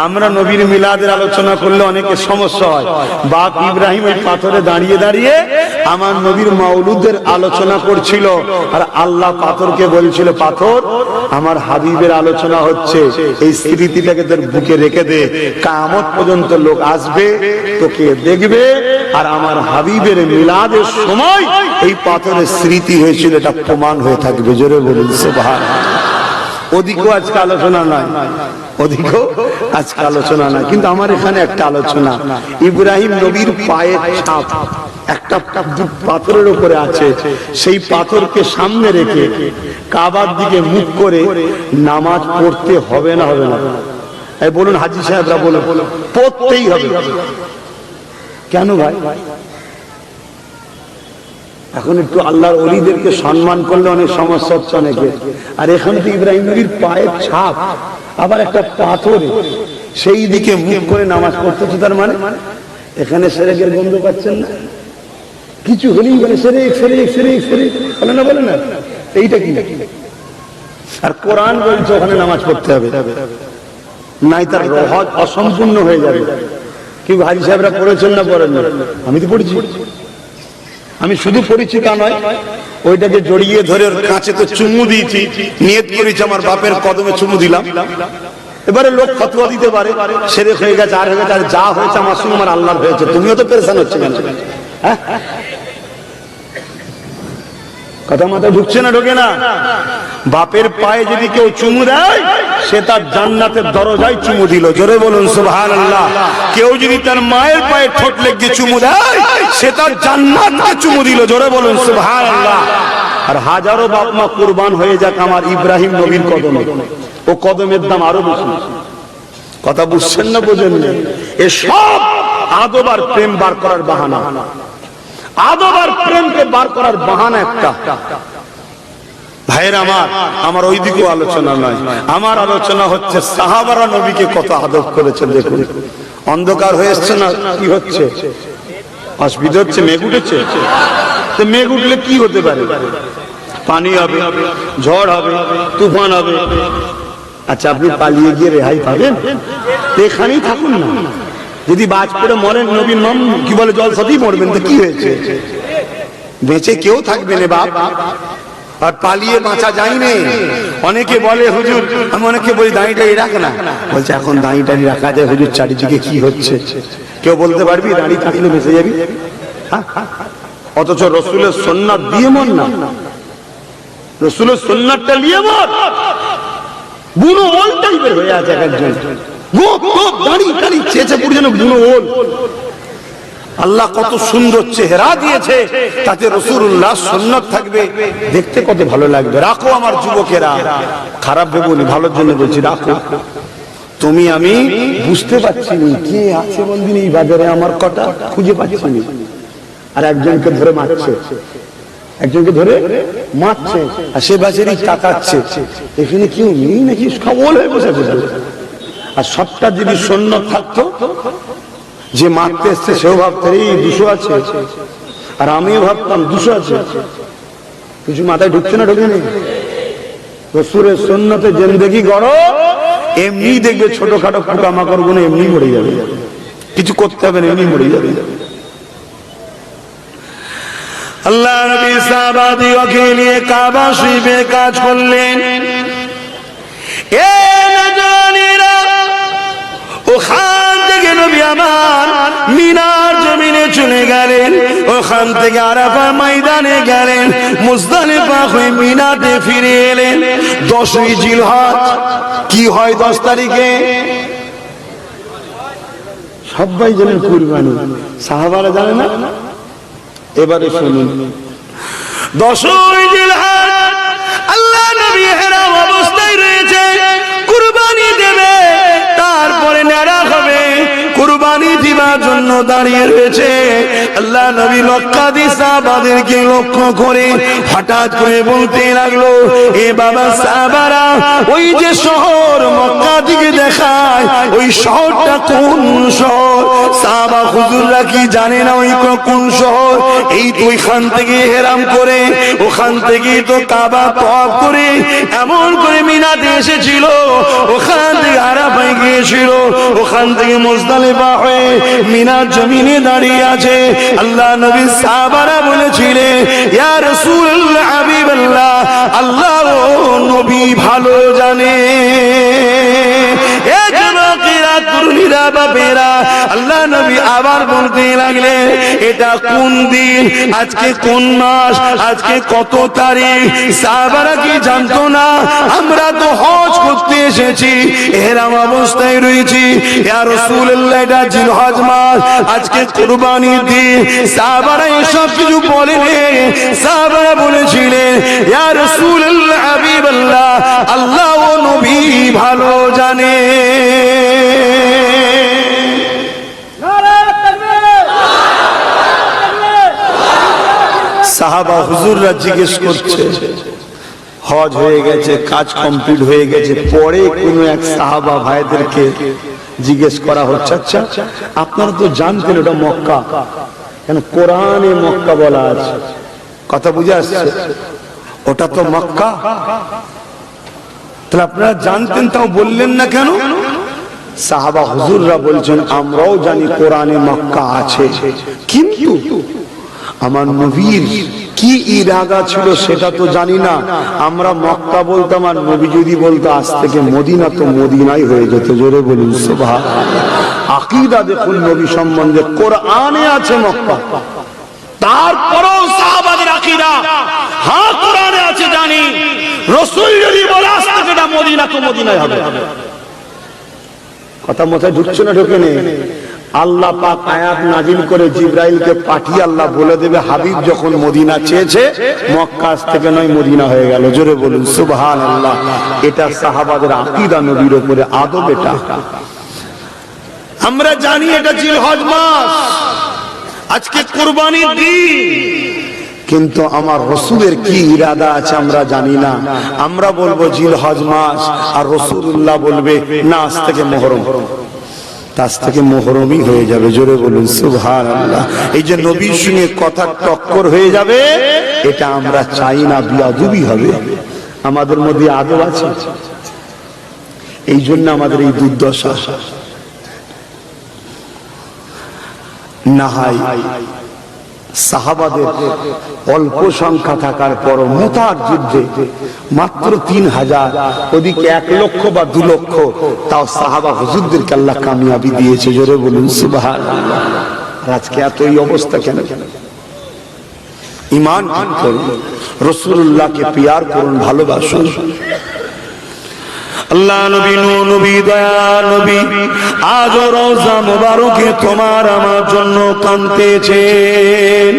আমরা নবীর মিলাদের আলোচনা করলে অনেকের সমস্যা হয়। বাপ ইব্রাহিম ওই পাথরে দাঁড়িয়ে দাঁড়িয়ে আমার নবীর মাওলুদের আলোচনা করছিল, আর আল্লাহ পাথরকে বলছিল, পাথর আমার হাবিবের আলোচনা হচ্ছে, এই স্মৃতিটাকে তোর বুকে রেখে দে, কিয়ামত পর্যন্ত লোক আসবে, তোকে দেখবে, আর আমার হাবিবের মিলাদের সময় এই পাথরের স্মৃতি হয়েছিল, এটা প্রমাণ হয়ে থাকবে। জোরে বলুন সুবহানাল্লাহ। ওদিকেও আজকে আলোচনা নয়, ওদিকেও আজকে আলোচনা নয়, কিন্তু আমার এখানে একটা আলোচনা। ইব্রাহিম নবীর পায়ের ছাপ একটা পাথরের উপরে আছে, সেই পাথরকে সামনে রেখে কাবার দিকে মুখ করে নামাজ পড়তে হবে না? হবে না? এই বলুন হাজী সাহেবরা, বলুন পড়তেই হবে। কেন ভাই? এখন একটু আল্লাহর ওলিদেরকে সম্মান করলে অনেক সমস্যা হচ্ছে অনেকে। আর এখানে তো ইব্রাহিম নবীর পায়ের ছাপ, আবার একটা পাথরে, সেই দিকে মুখ করে নামাজ পড়তেছে। তার মানে এখানে সেরেকের গন্ধ পাচ্ছেন না? কিছু হলেই বলে সেরেক সেরেক সেরেক সেরেক, বলে না বলে না? এইটা কি? আর কোরআন বলছে ওখানে নামাজ পড়তে হবে, নাই তার রহত অসম্পূর্ণ হয়ে যাবে। কি হাজি সাহেবরা পড়েছেন না পড়েন না? আমি তো পড়েছি। আমি শুধু পড়েছি তা নয়, ওইটাকে জড়িয়ে ধরে ওর কাছে তো চুমু দিয়েছি, নিয়ত করেছি আমার বাপের কদমে চুমু দিলাম। এবারে লোক ফতোয়া দিতে পারে সেরেক হয়ে গেছে, আর হয়ে গেছে, আর যা হয়েছে আমার সঙ্গে আমার আল্লাহর হয়েছে, তুমিও তো পেরেশান হচ্ছে কেন? হ্যাঁ, কথা মাথায় ঢুকছে না? ঢোকে না? বাপের পায়ে যদি কেউ চুমু দেয় সে তার জান্নাতের দরজায় চুমু দিল। জোরে বলুন সুবহানাল্লাহ। কেউ যদি তার মায়ের পায়ে ঠোঁট লেগে চুমু দেয় সে তার জান্নাতে চুমু দিল। জোরে বলুন সুবহানাল্লাহ। আর হাজারো বাপ মা কুরবান হয়ে যাক আমার ইব্রাহিম নবীর কদমে, ও কদমের দাম আরো বেশি। কথা বুঝছেন না বোঝেন না? এসব আদব আর প্রেম বার করার বাহানা। আদব আর প্রেমকে বার করার বাহানা একটা। ভাইয়ের আমার ওই দিকেও আলোচনা নয়, আমার আলোচনা হচ্ছে সাহাবারা নবীকে কত আদব করেছেন। দেখুন, অন্ধকার হয়ে এসছে না? কি হচ্ছে? অসুবিধা হচ্ছে, মেঘ উঠেছে। তো মেঘ উঠলে কি হতে পারে? পানি হবে, ঝড় হবে, তুফান হবে। আচ্ছা, আপনি পালিয়ে গিয়ে রেহাই পাবেন? এখানেই থাকুন না। যদি বাজ পড়ে মরেন, নবীর নাম কি বলে, জল সাথেই মরবেন, তো কি হয়েছে? বেঁচে কেউ থাকবে না বাপ। আর পালিয়ে বাঁচা যায় না। অনেকে বলে হুজুর, আমি অনেকে বলি দাঁড়িটাই রাখ না, বলছে এখন দাঁড়িটাই রাখা যায় হুজুর, চারিদিকে কি হচ্ছে? কেউ বলতে পারবি দাঁড়ি থাকলে বেঁচে যাবি? অথচ রসুলের সুন্নাত দিয়ে মর না, রসুলের সুন্নাতটা নিয়ে মর। বুড়ো ওল টাইপের হয়ে আছে একজন, দাঁড়ি চেঁচে পুরো যেন বুড়ো ওল। আল্লাহ কত সুন্দর চেহারা দিয়েছে, তাতে রাসূলুল্লাহ সুন্নাত থাকবে, দেখতে কত ভালো লাগবে। রাখো আমার যুবকেরা, খারাপ ভেবোনি, ভালোর জন্য বলছি, রাখো। তুমি আমি বুঝতে পারছি না কে আছে বলদিন এই বাজারে, আমার কটা খুঁজে পাচ্ছি না। আর একজনকে ধরে মারছে, একজনকে ধরে মারছে, আর সে বাজারে তাকাচ্ছে, এখানে কেউ নেই নাকি, খবর হয়ে বসে বসে। আর সবটা যদি সুন্নাত থাকতো, যে মারতে এসছে সেও ভাবতে এই 200 আছে, আর আমিও ভাবতাম 200 আছে। কিছু মাথায় ঢুকছে না? ঢুকে নেই? রাসূলের সুন্নতে জিন্দেগি গড়ো, এমনি দেখবে ছোটখাটো পোকামাকড় গুলো এমনি মরে যাবে, কিছু করতে হবে না, এমনি মরে যাবে। আল্লাহ নবী সাহাবাদিওকে নিয়ে কাবা শরীফে কাজ করলেন। এ নজরানিরা, ওখান থেকে নবী আমার মিনার জমিনে চলে গেলেন, ওখান থেকে আরাফা ময়দানে গেলেন, মুজদালিফা হয়ে মিনাতে ফিরে এলেন। 10ই জিলহজ কি হয় 10 তারিখে? সবাই জানেন কুরবানি, সাহাবারা জানে না? এবারে শুনুন, 10ই জিলহজ আল্লাহ নবী হেরাম অবস্থায় রয়েছে, কুরবানি দেবে, তারপরে নেড়া হবে, কুরবানি দিবার জন্য দাঁড়িয়ে রয়েছে। আল্লাহ নবী মক্কাদি সাহাবাদেরকে লক্ষ্য করে হঠাৎ করে বলতে লাগলো, এ বাবা সাহাবারা, ওই যে শহর মক্কা দিকে দেখায়, ওই শহরটা কোন শহর? সাহাবা হুজুররা কি জানে না ওই কোন শহর? এই তো ওইখান থেকে হেরাম করে, ওখান থেকে তো কাবা তওয়াফ করে এমন করে মিনাতে এসেছিল, ওখান থেকে আরাফায় গিয়েছিল, ওখান থেকে মুজদালিফা হয়ে মিনার জমিনে দাঁড়িয়ে আছে। আল্লাহ নবী সাহাবারা বলেছিলেন, ইয়া রাসূলুল্লাহ, হাবিবাল্লাহ, আল্লাহ ও নবী ভালো জানে। আল্লাহ নবী আবার বলতে লাগলেন, এটা কোন দিন, আজকে কোন মাস, আজকে কত তারিখ? সাহাবারা কি জানতো না? আমরা তো হজ করতে এসেছি, এহরাম অবস্থায় রয়েছি। ইয়া রাসূলুল্লাহ, এটা জিলহজ মাস, আজকে কুরবানির দিন। সাহাবারা এসব কিছু বলেনি, সাহাবারা বলেছিলেন, ইয়া রাসূলুল্লাহ, হাবিবাল্লাহ, আল্লাহ ও নবী ভালো জানে। সাহাবা হুজুররা জিজ্ঞেস করছে, হজ হয়ে গেছে, কাজ কমপ্লিট হয়ে গেছে, পরে কোনো এক সাহাবা ভাইদেরকে জিজ্ঞেস করা হচ্ছে, আচ্ছা আপনারা তো জানতেন ওটা মক্কা, কেন কোরআনে মক্কা বলা আছে, কথা বুঝে আসছে, ওটা তো মক্কা, তাহলে আপনারা জানতেন তাও বললেন না কেন? সাহাবা হুজুররা বলছেন, আমরাও জানি কোরআনে মক্কা আছে, কিন্তু আমার নবীর কি ইরাদা ছিল সেটা তো জানি না। আমরা মক্কা বলতাম, আর নবী যদি বলতো আজ থেকে মদিনা, তো মদিনাই হয়ে যেত। জোরে বলুন সুবহানাল্লাহ। আকীদা দেখুন নবী সম্বন্ধে, কোরআনে আছে মক্কা, তারপরেও সাহাবাদের আকীদা, হ্যাঁ কোরআনে আছে জানি, রাসূল যদি বলে আজ থেকে এটা মদিনা, তো মদিনাই হবে। কথা মাথায় ঢুকছে না? ঢোকে নেই। আল্লাহ পাক আয়াত নাজিল করে জিবরাইলকে পাঠিয়ে আল্লাহ বলে দেবে, হাবিব যখন মদিনা চেয়েছে, মক্কা আজ থেকে নয় মদিনা হয়ে গেল। জোরে বলুন সুবহানাল্লাহ। এটা সাহাবাদের আকীদা, নবীর উপরে আদব। এটা আমরা জানি এটা জিলহজ মাস, আজকে কুরবানির দিন, কিন্তু আমার রাসূলের কি ইরাদা আছে আমরা জানি না। আমরা বলবো জিলহজ মাস, আর রাসূলুল্লাহ বলবে না আজ থেকে মুহররম, আজ থেকে মুহররমই হয়ে যাবে। জোরে বলুন সুবহানাল্লাহ। এই যে নবীর সঙ্গে কথা টক্কর হয়ে যাবে, এটা আমরা চাই না, বিয়াদবি হবে। আমাদের মধ্যে আদব আছে, এই জন্য আমাদের এই দুর্দশা। নাহাই সাহাবাদের অল্প সংখ্যা থাকার পর মুতার যুদ্ধে মাত্র 3000, ওদিকে 1 লক্ষ বা 2 লক্ষ, তাও সাহাবা হুজুরদেরকে আল্লাহ কামিয়াবি দিয়েছে। জোরে বলুন সুবহানাল্লাহ। আর আজকে এত এই অবস্থা কেন? ঈমান করুন, রাসূলুল্লাহকে প্যার করুন, ভালোবাসুন। আল্লাহ নবী, নবী দয়া নবী আজ রওজা মুবারকে তোমার আমার জন্য কাঁদতেছেন।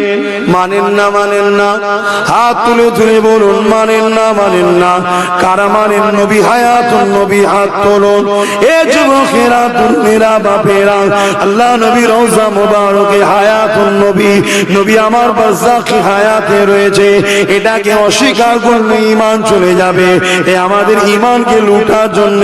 মানেন না, মানেন না? হাত তুলে তুলে বলুন, মানেন না, মানেন না? কারা মানেন নবী হায়াতুন নবী? হাত তুলুন। এ যুবকেরা, তরুণেরা, বাপেরা, আল্লাহ নবী রওজা মুবারকে হায়াতুন নবী, নবী আমার বারযাখি হায়াতে রয়েছে, এটাকে অস্বীকার করলে ঈমান চলে যাবে। এ আমাদের ঈমানকে লুটা জন্য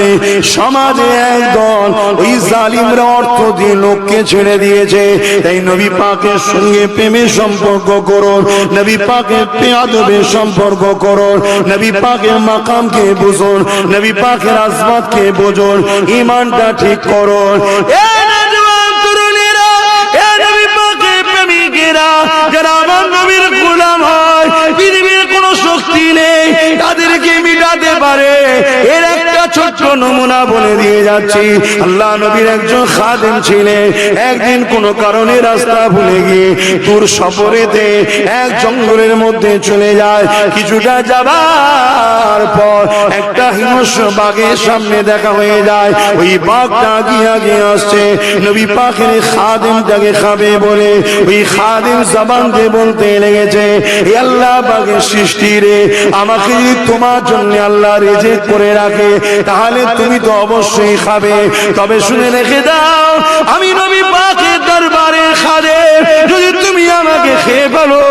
সমাজে একদল ওই জালিমরা অর্থ দিয়ে লোককে ছেড়ে দিয়েছে। তাই নবী পাকের সঙ্গে প্রেমের সম্পর্ক করুন, নবী পাকের পেয়াদবের সম্পর্ক করুন, নবী পাকের মাকামকে বুঝুন, নবী পাকের আজমাতকে বুঝুন, ঈমানটা ঠিক করুন। এ নওজওয়ান তরুণীরা, এ নবী পাকের প্রেমিকেরা, যারা আমার নবীর গোলাম হয়, পৃথিবীর কোনো শক্তি নেই তাদেরকে মিটাতে পারে। এর একটা ছোট্ট নমুনা বলে দিয়ে যাচ্ছি। আল্লাহ নবীর একজন খাদেম ছিলেন, একদিন কোনো কারণে রাস্তা ভুলে গিয়ে দূর সফরেতে এক জঙ্গলের মধ্যে চলে যায়। কিছুটা যাবার পর একটা হিংস্র বাঘের সামনে দেখা হয়ে যায়। ওই বাঘটা আগিয়ে আগিয়ে আসছে, নবী পাকের খাদেমটাকে খাবে বলে ওই খাদেম জবান দিয়ে বলতে লেগেছে, হে আল্লাহ বাঘের সৃষ্টি রে, আমাকে যদি তোমার জন্য আল্লাহ রিজিক করে রাখে, তাহলে তুমি তো অবশ্যই খাবে। তবে শুনে রেখে দাও, আমি নবী পাকের দরবারে খাদেম, যদি তুমি আমাকে খেয়ে ফেলো,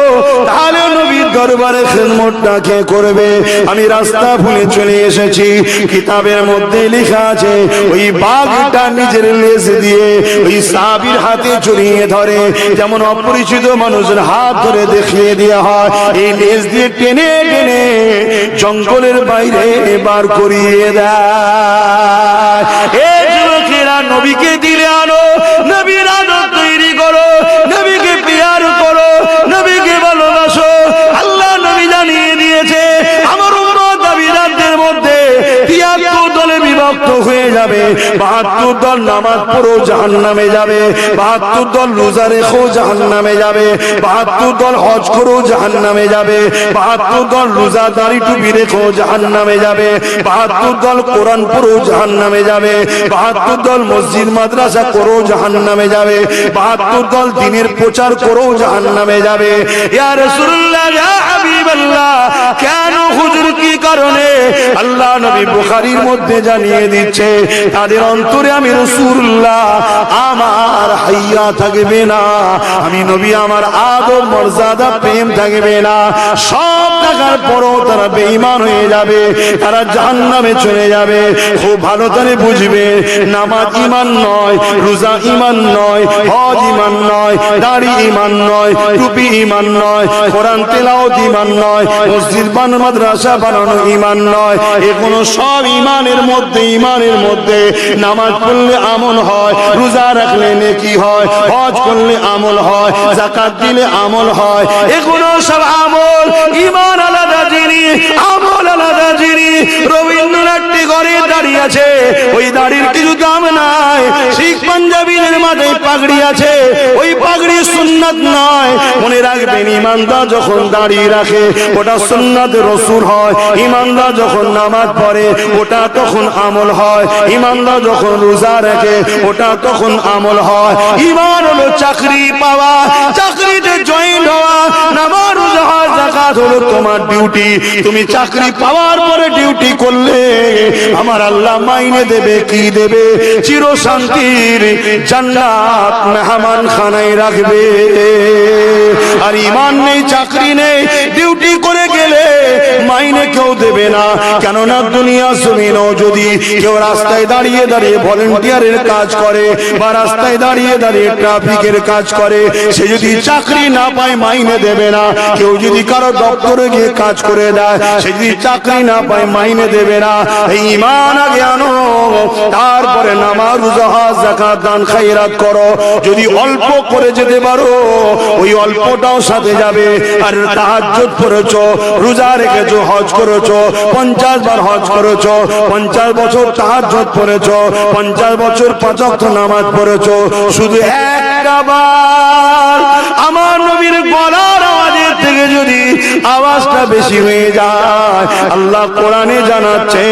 তাহলে নবীর দরবারে খিদমতটা কে করবে? আমি রাস্তা ভুলে চলে এসেছি। কিতাবের মধ্যে লেখা আছে, ওই বাঘটা নিজের লেজ দিয়ে ওই সাহাবীর হাতে জড়িয়ে ধরে, যেমন অপরিচিত মানুষের হাত ধরে দেখিয়ে দেওয়া হয়, এই লেজ দিয়ে টেনে টেনে জঙ্গলের বাইরে বার করিয়ে দেয়। এই যুবকেরা, নবীকে দিলে আনো, নবীর আদর তৈরি করো, নবীকে প্যার করো, নবীকে ভালোবাসো। আল্লাহ নবী জানিয়ে দিয়েছে, আমার উম্মত আবিরাদের মধ্যে ৭৩ দলে বিভক্ত হয়ে যাবে। ৭২ দল নামাজ পড়ো জাহান্নামে যাবে, ৭২ দল রোজা রেখো জাহান্নামে যাবে, ৭২ দল হজ করো জাহান্নামে যাবে, ৭২ দল রোজা দাড়ি টুপি রেখো জাহান্নামে যাবে, ৭২ দল কোরআন পড়ো জাহান্নামে যাবে, ৭২ দল মসজিদ মাদ্রাসা করো জাহান্নামে যাবে, ৭২ দল দ্বীনের প্রচার করো জাহান্নামে যাবে। ইয়া রাসূলুল্লাহ, ইয়া হাবিবাল্লাহ, কেন হুজুর কি কারণে? আল্লাহ নবী বুখারীর মধ্যে জানিয়ে দিয়েছে, দিচ্ছে, তাদের অন্তরে আমি রাসূলুল্লাহ আমার হাইয়া থাকবে না, আমি নবী আমার আদব মর্যাদা প্রেম থাকবে না। সব থাকার পরও তারা বেঈমান হয়ে যাবে, তারা জাহান্নামে চলে যাবে। খুব ভালো করে বুঝবে, নামাজ ঈমান নয়, রোজা ঈমান নয়, হজ ঈমান নয়, দাড়ি ঈমান নয়, টুপি ঈমান নয়, কোরআন তেলাওয়াত ঈমান নয়, মসজিদ বানানো মাদ্রাসা বানানো ঈমান নয়। এগুলো সব ঈমানের মধ্যে। ঈমানের মধ্যে নামাজ পড়লে আমল হয়, রোজা রাখলে নেকি হয়, হজ করলে আমল হয়, যাকাত দিলে আমল হয়। এগুলো সব আমল। ঈমান আলাদা জিনিস, আমল আলাদা জিনিস। রবীন্দ্রনাথ ঘরে দাঁড়িয়ে আছে, ওই দাড়ির কিছু দাম নাই। শিখ পাঞ্জাবিদের মাথায় পাগড়ি আছে, ওই পাগড়ি সুন্নাত নয়। মনে রাখবেন, ইমানদার যখন দাঁড়িয়ে রাখে ওটা সুন্নাত রাসূল হয়। ইমানদার যখন নামাজ পড়ে ওটা তখন আমল হয়। ইমানদার যখন রোজা রাখে ওটা তখন আমল হয়। ঈমান হলো চাকরি পাওয়া, চাকরিতে জয়েন হওয়া। নামাজ রোজা হজ যাকাত হলো তোমার ডিউটি। তুমি চাকরি পাওয়ার পরে ডিউটি করলে আমার আল্লাহ মাইনে দেবে, কি দেবে? চির শান্তির জান্নাত মেহমান খানায় রাখবে। আর ঈমান নেই, চাকরি নেই, ডিউটি করে গেলে মাইনে কেউ দেবে না। কেননা দুনিয়া জমিনও যদি কেউ রাস্তায় দাঁড়িয়ে দাঁড়িয়ে ভলেন্টিয়ারের কাজ করে বা রাস্তায় দাঁড়িয়ে দাঁড়িয়ে ট্রাফিকের কাজ করে, সে যদি চাকরি না পায় মাইনে দেবে না। কেউ যদি কারো দপ্তরে গিয়ে কাজ করে দেয়, সে যদি চাকরি না পায় মাইনে দেবে না। এই ঈমান আগে আনো, তারপরে নামাজ রোজা হজ যাকাত দান খায়রাত করো। যদি অল্প করে যেতে পারো ওই অল্পটাও সাথে যাবে। আর তাহাজ্জুদ পড়েছো, রোজা রেখেছো, হজ করেছো, 50 বার হজ করেছো, 50 বছর তাহাজ্জুদ পড়েছো, 50 বছর 5 ওয়াক্ত নামাজ পড়েছো, শুধু একটা বার আমার নবীর গলার আওয়াজের থেকে যদি আওয়াজটা বেশি হয়ে যায়, আল্লাহ কোরআনে জানাচ্ছে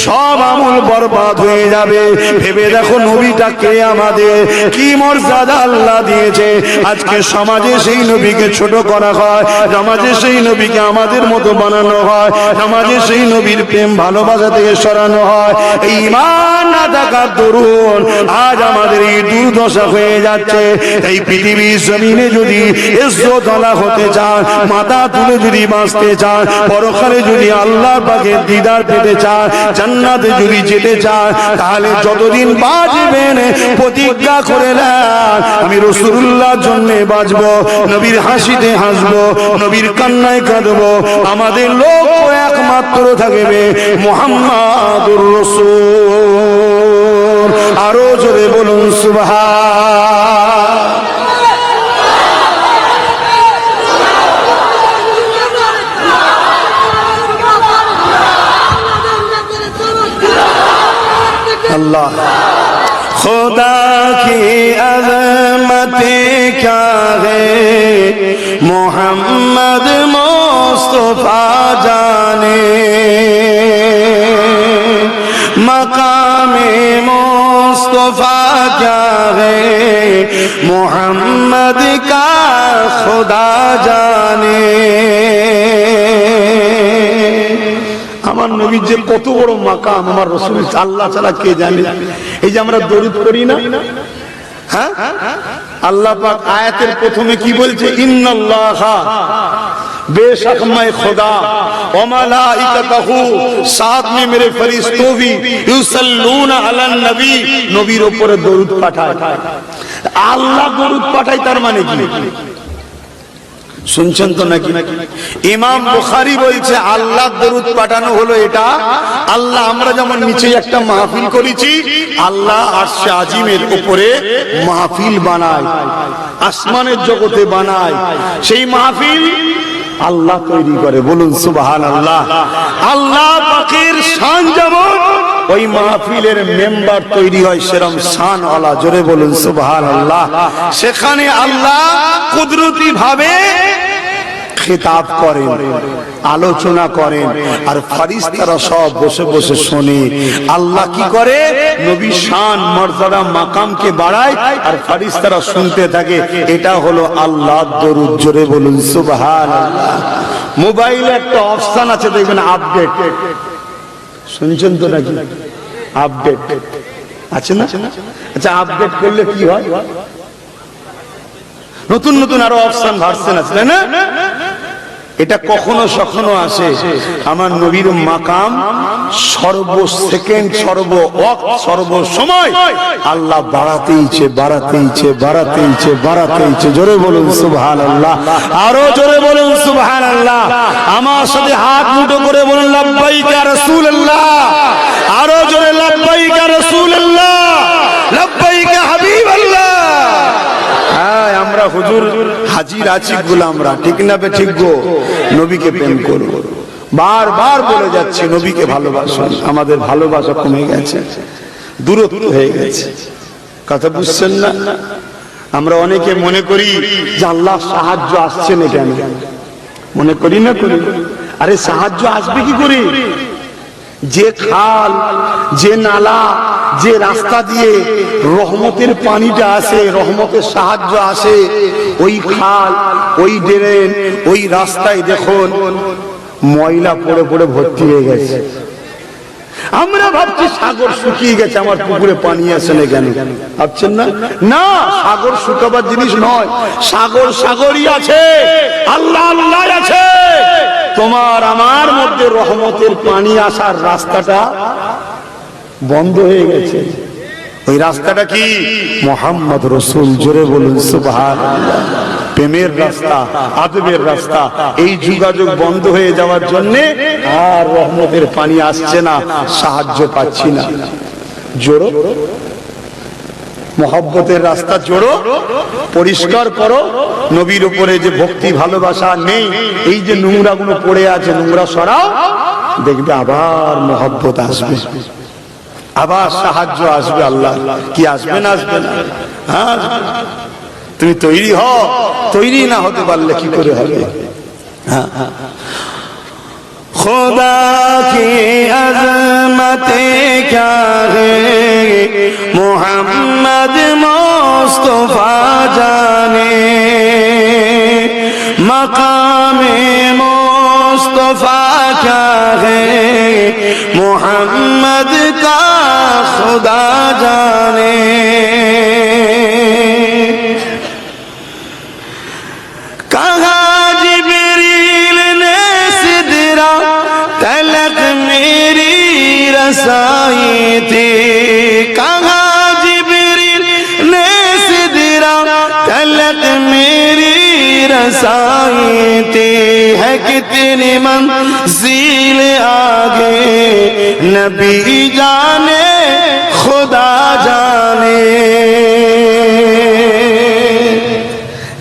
সব আমল বরবাদ হয়ে যাবে। ভেবে দেখো নবীটাকে আমাদের কি মর্যাদা আল্লাহ দিয়েছে। আজকে সমাজে সেই নবীকে ছোট করা হয়, সমাজে সেই নবীকে আমাদের মতো বানানো হয়, সমাজে সেই নবীর প্রেম ভালোবাসা থেকে সরানো হয়। এই ঈমান না থাকার দরুন আজ আমাদের এই দুর্দশা হয়ে যাচ্ছে। এই পৃথিবীর জমিনে যদি ইজ্জত আলা হতে চান, মাথা তুলে যদি বাঁচতে চান, পরকালে যদি আল্লাহ পাকের দিদার পেতে চান, জান্নাতে যদি যেতে চান, তাহলে যতদিন বাঁচবেন প্রতিজ্ঞা করে নেন, আমি রাসূলুল্লাহর জন্য বাঁচবো, নবীর হাসিতে হাসবো, নবীর কান্নায় কাঁদবো। আমাদের লক্ষ্য একমাত্র থাকবে মুহাম্মাদুর রাসূল। আরো জোরে বলুন সুবহান। अल्लाह खुदा की अज़मतें क्या है, मोहम्मद मुस्तफा जाने, मकामे मुस्तफा क्या है, मोहम्मद का खुदा जाने। আমার নবীর যে কত বড় মাকাম, আমার রাসূল আল্লাহ ছাড়া কে জানে। এই যে আমরা দরুদ করি না, হ্যাঁ, আল্লাহ পাক আয়াতের প্রথমে কি বলছে? ইন্নাল্লাহা, बेशक मैं खुदा व मलाइकतहु, साथ में मेरे फरिश्तों भी, युसल्लूना अलन नबी, নবীর উপরে দরুদ পাঠায়। আল্লাহ দরুদ পাঠায়, তার মানে কি শুনছেন তো নাকি? ইমাম বুখারী বলছে আল্লাহ দরুদ পাঠানো হলো এটা। আল্লাহ, আমরা যেমন নিচে একটা মাহফিল করেছি, আল্লাহ আরশে আজিমের উপরে মাহফিল বানায়, আসমানের জগতে বানায়। সেই মাহফিল আল্লাহ তৈরি করে। বলুন সুবহানাল্লাহ। আল্লাহ পাকের শান যেমন, ওই মাহফিলের মেম্বার তৈরি হয় সেরকম শান ওয়ালা। জোরে বলুন সুবহানাল্লাহ। সেখানে আল্লাহ কুদরতি ভাবে খিতাব করেন, আলোচনা করেন, আর ফেরেশতারা সব বসে বসে শোনে। আল্লাহ কি করে? নবী শান মর্যাদা মাকামকে বাড়ায়, আর ফেরেশতারা শুনতে থাকে। এটা হলো আল্লাহর দরুদ। জোরে বলুন সুবহানাল্লাহ। মোবাইলে একটা অপশন আছে, দেখবেন আপডেট, শুনছেন তো নাকি? আপডেট আছে না? আচ্ছা, আপডেট করলে কি হয়? নতুন নতুন আরো অপশন ভার্সন আছে, তাই না? এটা কখনো সখনো আসে। আমার নবীর মাকাম সর্ব সেকেন্ড, সর্ব ওয়াক্ত, সর্ব সময় আল্লাহ বাড়াতেইছে, বাড়াতেইছে, বাড়াতেইছে, বাড়াতেইছে। জোরে বলুন সুবহানাল্লাহ, আরো জোরে বলুন সুবহানাল্লাহ। আমার সাথে হাত মুঠো করে বলুন লাব্বাইক ইয়া রাসূলুল্লাহ, আরো জোরে লাব্বাইক ইয়া রাসূলুল্লাহ, লাব্বাইক ইয়া হাবিবাল্লাহ। হ্যাঁ, আমরা হুজুর হাজির আছি গোলামরা, ঠিক না বে ঠিক গো? নবীকে প্রেম করব, বারবার বলে যাচ্ছি নবীকে ভালোবাসুন। আমাদের ভালোবাসা কমে গেছে, দূরত্ব হয়ে গেছে, কথা বুঝছেন না? আমরা অনেকে মনে করি যে আল্লাহ সাহায্য আসছে না কেন, মনে করি না করি? আরে সাহায্য আসবে কি করে? যে খাল, যে নালা, যে রাস্তা দিয়ে রহমতের পানিটা আসে, রহমতের সাহায্য আসে, ওই খাল, ওই ড্রেন, ওই রাস্তায় দেখুন ময়লা পড়ে পড়ে ভর্তি হয়ে গেছে। আমরা ভাবছি সাগর শুকিয়ে গেছে, আমার পুকুরে পানি আসে না কেন, ভাবছেন না? না, সাগর শুকাবার জিনিস নয়, সাগর সাগরই আছে, আল্লাহ আল্লাহ আছে। তোমার আমার মধ্যে রহমতের পানি আসার রাস্তাটা বন্ধ হয়ে গেছে। ওই রাস্তাটা কি? মুহাম্মদ রাসূল। জোরে বলুন সুবহানাল্লাহ। প্রেমের রাস্তা, আদবের রাস্তা, এই যোগাযোগ বন্ধ হয়ে যাওয়ার জন্য আর রহমতের পানি আসছে না, সাহায্য পাচ্ছি না। জোড়ো মহব্বতের রাস্তা, জোড়ো, পরিষ্কার করো। নবীর উপরে যে ভক্তি ভালোবাসা নেই, এই যে নোংরা গুলো পড়ে আছে, নোংরা সরাও, দেখবে আবার মহব্বত আসবে, আবার সাহায্য আসবে। আল্লাহ কি আসবে না? আসবে না? হ্যাঁ, তুমি তৈরি হও, তৈরি না হতে পারলে কি করে হবে? হ্যাঁ, खुदा की अज़मतें क्या है, मोहम्मद मुस्तफा जाने, मकामे मुस्तफा क्या है, मोहम्मद का खुदा जाने। कहा जिब्रील ने सिदरा तलक मेरी रसाई थी, कहा जिब्रील ने सिदरा तलक मेरी रसाई थी, है कितनी मंजिल आगे नबी जाने खुदा जाने।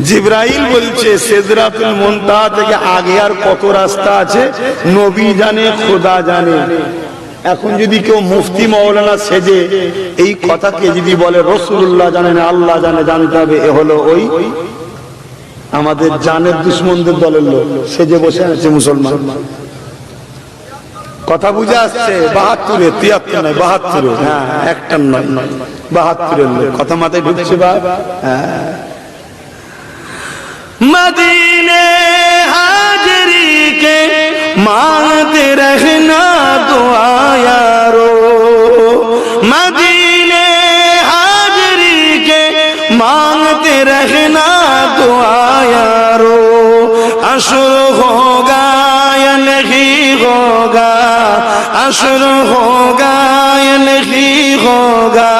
জিবরাইল বলছে সিদরাতুল মুনতাহা থেকে আগে আর কত রাস্তা আছে নবী জানে, খোদা জানে। এখন যদি কেউ মুফতি মাওলানা সেজে এই কথাকে যদি বলে রাসূলুল্লাহ জানেন, আল্লাহ জানে, জানতে হবে এ হলো ওই আমাদের জানের দুশমনদের দলের লোক, সেজে বসে আছে মুসলমান। কথা বুঝে আসছে? ৭২-এ, ৭৩ নয়, ৭২-এ, হ্যাঁ, একটা নয়, ৭২-এর লোক। কথা মাথায় ঢুকছে বা? হ্যাঁ। मदीने हाजरी के मांगते रहना दुआ यारो, मदीने हाजरी के मांगते रहना दुआ यारो, अशर होगा या नहीं होगा, अशर होगा या नहीं होगा,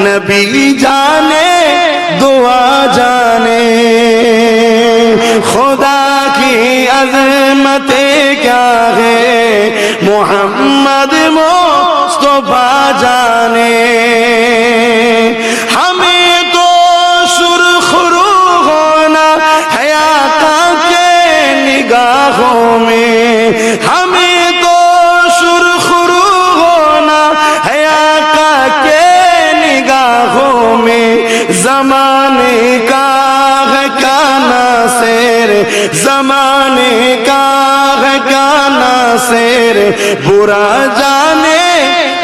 नबी जाने दुआ जाने। खुदा की अज़मतें क्या है, मोहम्मद मुस्तफा जाने। हमें तो सुरखरू होना है आका के निगाहों में, हमें तो सुरखरू होना है आका के निगाहों में। ज़माने का है क्या नासिर, ज़माने का है क्या नासिर, बुरा जाने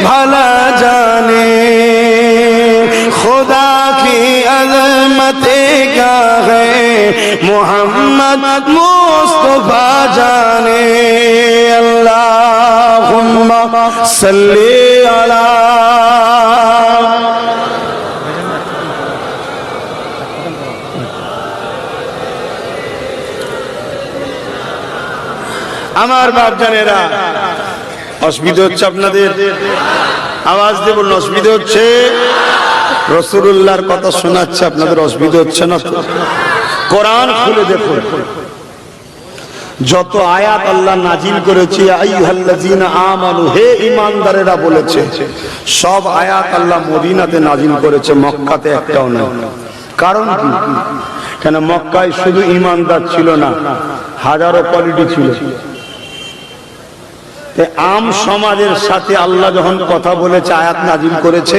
भला जाने। खुदा की अज़मतें क्या है, मोहम्मद मुस्तफा जाने। अल्लाह আল্লাহুম্মা সাল্লি আলা আমার বাপ জানেরা, অসুবিধা হচ্ছে আপনাদের? আওয়াজ দিয়ে বলুন, অসুবিধা হচ্ছে? রাসূলুল্লাহর কথা শোনাচ্ছে, আপনাদের অসুবিধা হচ্ছে না তো? কোরআন খুলে দেখুন, যত আয়াত আল্লাহ নাজিল করেছে আইয়ুহাল্লাযীনা আমানু, হে ঈমানদারেরা বলেছে, সব আয়াত আল্লাহ মদিনাতে নাজিল করেছে, মক্কাতে একটাও না। কারণ কি? কেন মক্কায় শুধু ঈমানদার ছিল না, হাজারো কোয়ালিটি ছিল। আম সমাজের সাথে আল্লাহ যখন কথা বলেছে, আয়াত নাজিল করেছে,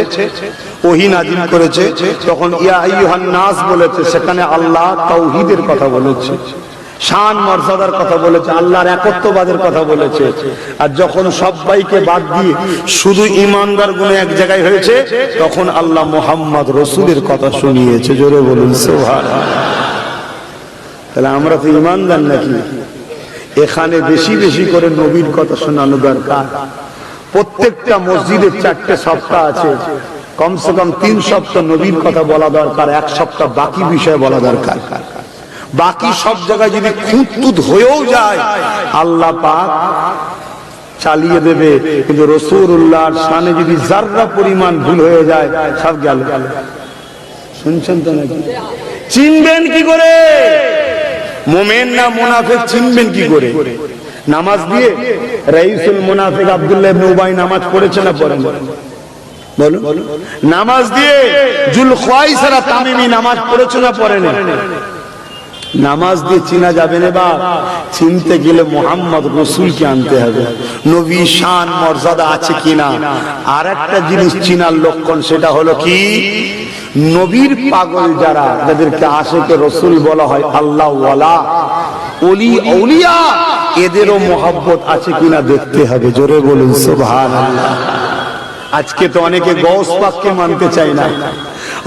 ওহী নাজিল করেছে, তখন ইয়া আইয়ুহান নাস বলেছে, সেখানে আল্লাহ তাওহীদের কথা বলেছে, শান মর্যাদার কথা বলেছে, আল্লাহর একত্ববাদের কথা বলেছে। আর যখন সবাইকে বাদ দিয়ে শুধু ঈমানদার গুলো এক জায়গায় হয়েছে, তখন আল্লাহ মুহাম্মদ রাসূলের কথা শুনিয়েছে। জোরে বলুন সুবহানাল্লাহ। তাহলে আমরা তো ঈমানদার নাকি? এখানে বেশি বেশি করে নবীর কথা শোনানো দরকার। প্রত্যেকটা মসজিদে 4টে সপ্তাহ আছে, কমসে কম 3 সপ্তাহ নবীর কথা বলা দরকার, 1 সপ্তাহ বাকি বিষয় বলা দরকার। বাকি সব জায়গায় যদি খুঁতখুঁত হয়েও যায়, আল্লাহ পাক চালিয়ে দেবে, কিন্তু রাসূলুল্লাহর শানে যদি যাররা পরিমাণ ভুল হয়ে যায়, সব গেল। শুনছেন তো নাকি? চিনবেন কি করে? মুমিন না মুনাফিক চিনবেন কি করে? নামাজ দিয়ে? রাইসুল মুনাফিক আব্দুল্লাহ ইবনে উবাই নামাজ পড়েছে না পড়েন? বলুন। নামাজ দিয়ে জুলখাইসারা তামিমি নামাজ পড়েছে না পড়েন? নামাজ দিয়ে চিনা যাবে না বা চিনতে গেলে মুহাম্মদ রাসূলকে আনতে হবে, নবী শান মর্যাদা আছে কিনা। আর একটা জিনিস চিনার লক্ষণ, সেটা হলো কি? নবীর পাগল যারা, যাদেরকে আশিকে রাসূল বলা হয়, আল্লাহ ওয়ালা, ওলি আউলিয়া, এদেরও মোহাব্বত আছে কিনা দেখতে হবে। জোরে বলুন সুবহানাল্লাহ। আজকে তো অনেকে গৌস পাককে মানতে চায় না,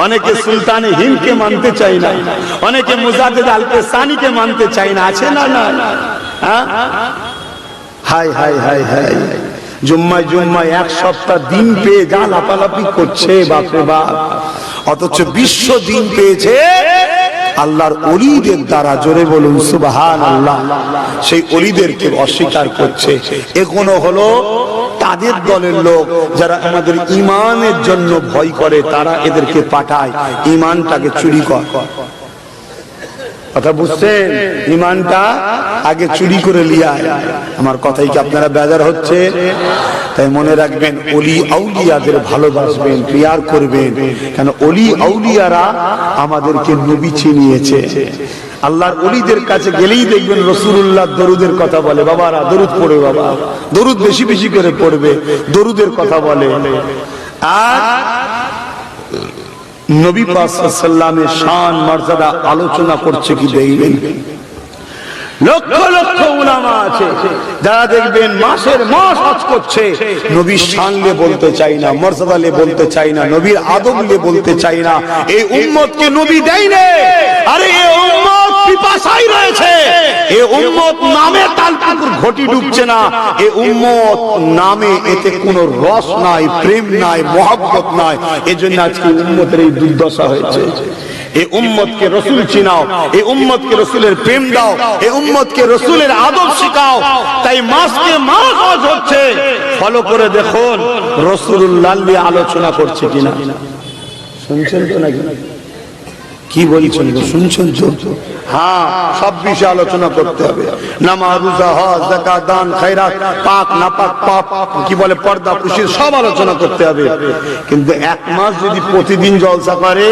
অনেকে সুলতানে হিন্দকে মানতে চায় না, অনেকে মুজাদ্দিদ আল-কিসানিকে মানতে চায় না। আছে না? না। হাই হাই হাই হাই, জুম্মায় জুম্মায় 1 সপ্তাহ দিন পেয়ে যা লাপালাপি করছে, বাপরে বাপ। অথচ বিশ্ব দিন পেয়েছে আল্লাহর ওলিদের দ্বারা। জোরে বলুন সুবহানাল্লাহ। সেই ওলিদেরকে অস্বীকার করছে। এগুলো হলো তাদের দলের লোক যারা আমাদের ঈমানের জন্য ভয় করে, তারা এদেরকে পাঠায় ঈমানটাকে চুরি করে। কথা বুঝছেন? ঈমানটা আগে চুরি করে লিয়া। আমার কথাই কি আপনারা বেজার হচ্ছে? তাই মনে রাখবেন, ওলি আউলিয়াদের ভালোবাসবেন, প্রিয়ার করবেন, কেন ওলি আউলিয়ারা আমাদেরকে নবী চিনিয়েছে। আল্লাহর ওলিদের কাছে গেলেই দেখবেন রাসূলুল্লাহ দরুদের কথা বলে, বাবারা দরুদ পড়ে, বাবা দরুদ বেশি বেশি করে পড়বে, দরুদের কথা বলে। আর নবী পাক সাল্লাল্লাহু আলাইহি ওয়াসাল্লামের শান মর্যাদা আলোচনা করছে কি দেখবেন। লক্ষ লক্ষ উলামা আছে যারা দেখবেন মাসের মাস হজ করছে, নবীর শান নিয়ে বলতে চাই না, মর্যাদা নিয়ে বলতে চাই না, নবীর আদব নিয়ে বলতে চাই না। এই উম্মতকে নবী দেয় না। আরে এই উম্মত পিপাসায় রয়েছে, এই উম্মত নামে তালপুকুর ঘটি ডুবছে না, এই উম্মত নামে এতে কোনো রস নাই, প্রেম নাই, মহব্বত নাই। এজন্য আজকে উম্মতের এই দুর্দশা হয়েছে। এই উম্মতকে রাসূল চিনাও, এই উম্মতকে রাসূলের প্রেম দাও, এই উম্মতকে রাসূলের আদব শিখাও। তাই মাসকে মাস হজ হচ্ছে, ফলো করে দেখুন রাসূলুল্লাহ নিয়ে আলোচনা করছে কিনা। শুনছেন তো নাকি? কি বলছেন? শুনছেন তো? হ্যাঁ, সব বিষয়ে আলোচনা করতে হবে। নামাজ, রোজা, হজ, যাকাত, দান, খায়রাত, পাক নাপাক, পাপ কি বলে, পর্দা, খুশি, সব আলোচনা করতে হবে। কিন্তু 1 মাস যদি প্রতিদিন জলসা করে,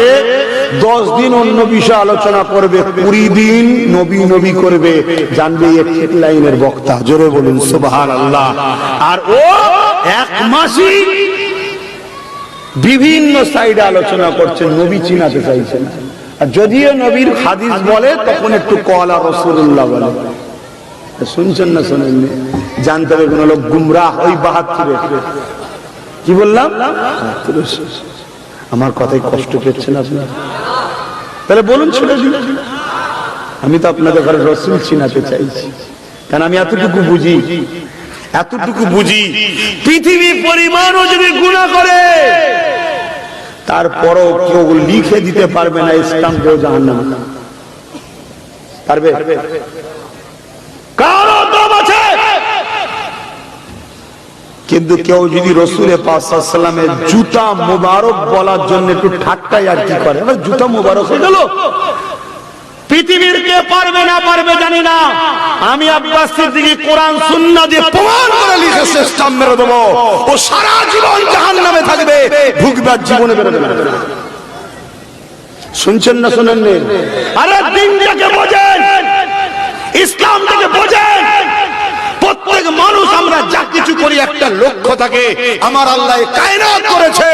10 দিন অন্য বিষয় আলোচনা করবে, 20 দিন নবী নবী করবে, জানবে এক লাইনের বক্তা। জোরে বলুন সুবহানাল্লাহ। আর ও 1 মাসই বিভিন্ন সাইডে আলোচনা করছে, নবী চিনাতে চাইছে না। আর যদিও নবীর হাদিস বলে, তখন একটু কলা রাসূলুল্লাহ বলে। শুনছেন না? শোনেননি? জানতে হবে কোন লোক গুমরাহ ওই 72 কি বললাম? আমার কথাই কষ্ট পেয়েছেন আপনারা? তাহলে বলুন ছেড়ে দিন। আমি তো আপনাদের ঘরে রাসূল চিনাতে চাইছি, কারণ আমি এতটুকু বুঝি, এতটুকু বুঝি, পৃথিবী পরিমাণও যদি গুনাহ করে তারপরও কেউ লিখে দিতে পারবে না ইসলাম কেউ জাহান্নামে পারবে? কারো দম আছে? কিন্তু কেউ যদি রাসূলের পাক সাল্লাল্লাহু আলাইহি ওয়াসাল্লামের জুতা মুবারক বলার জন্য একটু ঠাট্টাই আর কি করে, আবার জুতা মুবারক হয়ে গেল, পৃথিবীর কে পারবে না পারবে জানি না, আমি আব্বাস সিদ্দিকী কোরআন সুন্নাহ দিয়ে প্রমাণ করে লিখেছে ইসলাম মেরে দেব, ও সারা জীবন জাহান্নামে থাকবে, ঢুকবে আর জীবনে বেরোবে না। শুনছেন না শোনেন না? আরে দিনটাকে বোঝেন, ইসলামটাকে বোঝেন। প্রত্যেক মানুষ আমরা যা কিছু করি একটা লক্ষ্য থাকে, আমার আল্লাহ কায়নাত করেছে,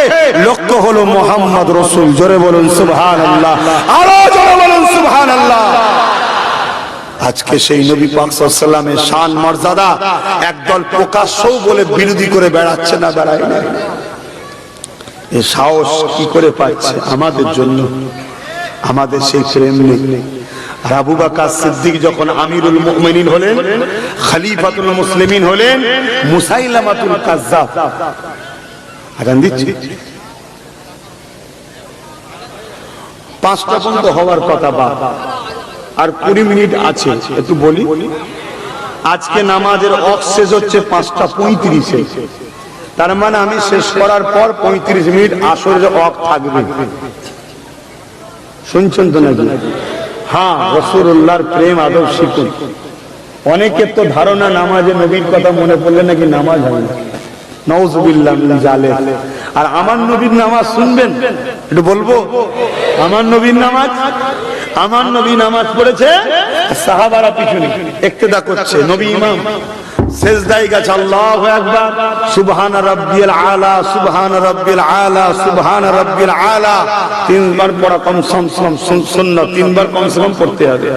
লক্ষ্য হলো মুহাম্মদ রাসূল। জোরে বলুন সুবহানাল্লাহ, আরো জোরে বলুন সুবহানাল্লাহ। আজকে সেই নবী পাক সাল্লাল্লাহু আলাইহি ওয়াসাল্লামের শান মর্যাদা একদল প্রকাশ্যও বলে বিরোধী করে বেড়াচ্ছে না, বেড়ায় না। এই সাহস কি করে পাচ্ছে? আমাদের জন্য, আমাদের সেই প্রেম নেই। আর আবু বকর সিদ্দিক যখন আমিরুল মুমিনিন হলেন, খলিফাতুল মুসলিমিন হলেন, মুসাইলামাতুল কাজ্জাব আগান দিচ্ছি 5টা পর্যন্ত হওয়ার কথা, বা আর 20 মিনিট আছে, একটু বলি। আজকে নামাজের ওয়াক্ত শেষ হচ্ছে 5:35-এ, তার মানে আমি শেষ করার পর 35 মিনিট আসরের ওয়াক্ত থাকবে। শুনছেন তো নাকি? হ্যাঁ, রাসূলুল্লাহর প্রেম আদব শিখুন। অনেকের তো ধারণা নামাজে নবীর কথা মনে পড়লে নাকি নামাজ হয় না, নাউযুবিল্লাহ মিন জালিক। আর আমার নবীর নামাজ শুনবেন, একটু বলবো আমার নবীর নামাজ। আমার নবী নামাজ পড়েছে, সাহাবারা পিছনে ইক্তেদা করছে, নবী ইমাম সেজদায় গেছে, আল্লাহু আকবার, সুবহান রাব্বিয়াল আলা, সুবহান রাব্বিয়াল আলা, সুবহান রাব্বিয়াল আলা, 3 বার পড়া কমসম সুন্নাত, 3 বার কমসম পড়তে হবে।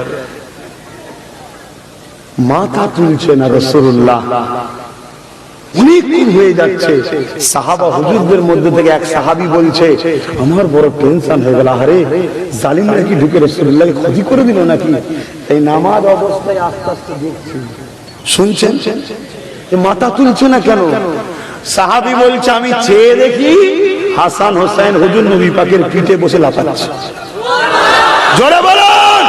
মাথা তুলছে না রাসূলুল্লাহ, অনেকক্ষণ হয়ে যাচ্ছে। সাহাবা হুজুরদের মধ্যে থেকে এক সাহাবী বলছে, আমার বড় টেনশন হয়ে গেল, আরে জালিমরা কি ঢুকে রাসূলুল্লাহকে ক্ষতি করে দিল নাকি? এই নামাজ অবস্থায় আস্তে আস্তে দেখছি। শুনছেন? মাথা তুলছে না কেন? সাহাবী বলছে, আমি চেয়ে দেখি হাসান হোসেন হুজুর নবী পাকের পিঠে বসে লাফাচ্ছে। জোরে বলুন।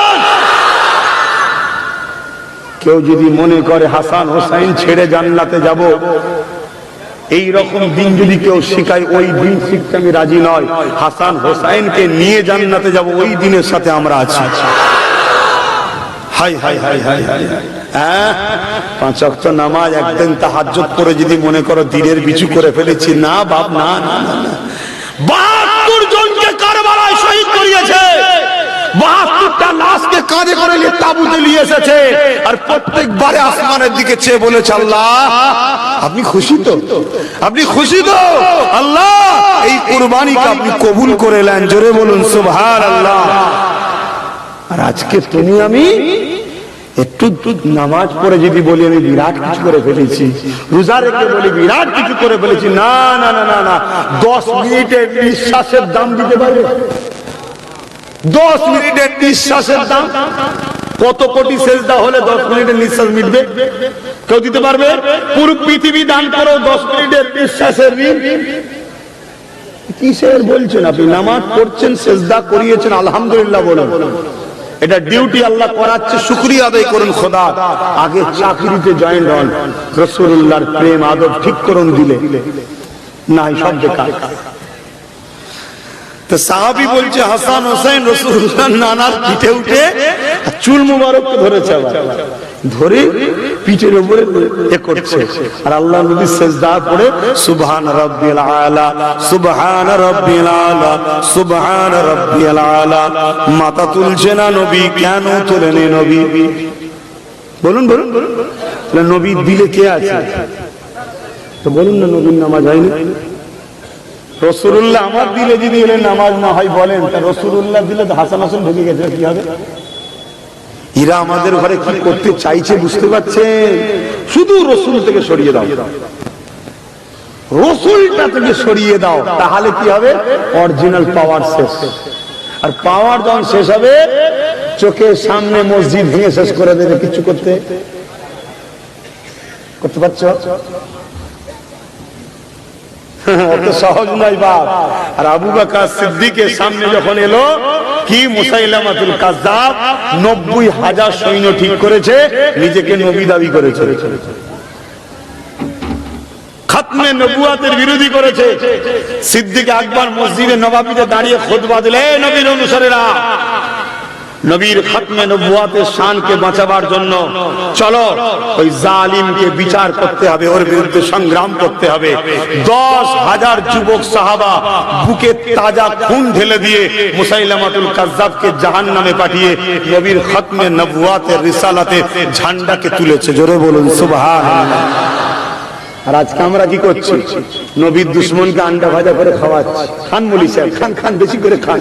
কেউ যদি মনে করে হাসান হোসেন ছেড়ে জান্নাতে যাব, এই রকম দিন যদি কেউ শিখায়, ওই দিন শিখতে আমি রাজি নয়। হাসান হোসেনকে নিয়ে জান্নাতে যাব, ওই দিনের সাথে আমরা আছি। High high high high high, 5 ওয়াক্ত নামাজ, একদিন তাহাজ্জুদ করে যদি মনে করো দিনের বিচু করে ফেলেছি, না বাপ, না না না। 72 জনকে কারবালায় শহীদ করিয়েছে, 72টা লাশকে কাঁধে করে নিয়ে তাবুতে নিয়ে এসেছে, আর প্রত্যেকবারে আসমানের দিকে চেয়ে বলেছে, আল্লাহ আপনি খুশি তো? আপনি খুশি তো? আল্লাহ এই কুরবানিকে আপনি কবুল করে নেন। জোরে বলুন সুবহানাল্লাহ। আর আজকে তুমি আমি একটু নামাজ পড়ে যদি বলি আমি বিরাট কিছু করে ফেলেছি, রোজা রেখে বলি বিরাট কিছু করে ফেলেছি, না না না না না, 10 মিনিটের নিঃশ্বাসের দাম দিতে পারবে? 10 মিনিটের নিঃশ্বাসের দাম কত কোটি সেজদা হলে 10 মিনিটের নিঃশ্বাস মিটবে? কেউ দিতে পারবে? পুরো পৃথিবী দান করো 10 মিনিটের নিঃশ্বাসের ঋণ। কিসের বলছেন আপনি? নামাজ পড়ছেন, সেজদা করিয়েছেন, আলহামদুলিল্লাহ বলুন। এটা ডিউটি আল্লাহ করাচ্ছে, শুকরিয়া আদায় করুন খোদা। আগে চাকরিতে জয়েন হন, রাসূলুল্লাহর প্রেম আদব ঠিক করুন দিলে, নাই সব বেকার। তো সাহাবী বলছে, হাসান হোসেন রাসূলুল্লাহর নানার পিঠে উঠে চুল মুবারক ধরেছে, আবার ধরে পিঠের উপরে এ করছে, আর আল্লাহ নবী সিজদা পড়ে সুবহান রাব্বিল আলা, সুবহান রাব্বিল আলা, সুবহান রাব্বিল আলা। মাথা তুলছে না নবী, কেন তোলেন নবী? বলুন বলুন বলুন, নবী দিলে কে আছে? তো বলুন না, নবীর নামাজ হয়নি? রাসূলুল্লাহ আমার দিলে যদি এলে নামাজ না হয় বলেন, তা রাসূলুল্লাহ দিলে তো হাসান হোসেন ঢুকে গেছে, কি হবে? এরা আমাদের ঘরে কি করতে চাইছে বুঝতে পারছেন? শুধু রসুল থেকে সরিয়ে দাও, রসুলটা থেকে সরিয়ে দাও, তাহলে কি হবে? অরিজিনাল পাওয়ার শেষ। আর পাওয়ার যখন শেষ হবে, চোখের সামনে মসজিদ ভেঙে শেষ করে দেবে, কিছু করতে করতে পারছো? অত সহজ নয় বাপ। আর আবু বকর সিদ্দিকের সামনে যখন এলো কি মুসাইলামাতুল কাজ্জাব 90,000 সৈন্য ঠিক করেছে, নিজেকে নবী দাবি করেছে, খাতমে নবুয়াতের বিরোধী করেছে। সিদ্দিক আকবর মসজিদে নববীতে দাঁড়িয়ে খুতবা দিলেন, নবীর অনুসারীরা নবীর খাতমে নবুয়াতের শানকে বাঁচাবার জন্য চলো ওই জালিমকে বিচার করতে হবে, ওর বিরুদ্ধে সংগ্রাম করতে হবে। 10,000 যুবক সাহাবা বুকে তাজা খুন ঢেলে দিয়ে মুসাইলামাতুল কাজ্জাবকে জাহান্নামে পাঠিয়ে নবীর খাতমে নবুয়াতের রিসালাতের ঝান্ডাকে তুলেছে। জোরে বলুন সুবহানাল্লাহ। আর আজকে আমরা কি করছি? নবীর দুশমনকে আন্ডা ভাজা করে খাওয়াচ্ছি। খান বলি স্যার, খান খান, বেশি করে খান।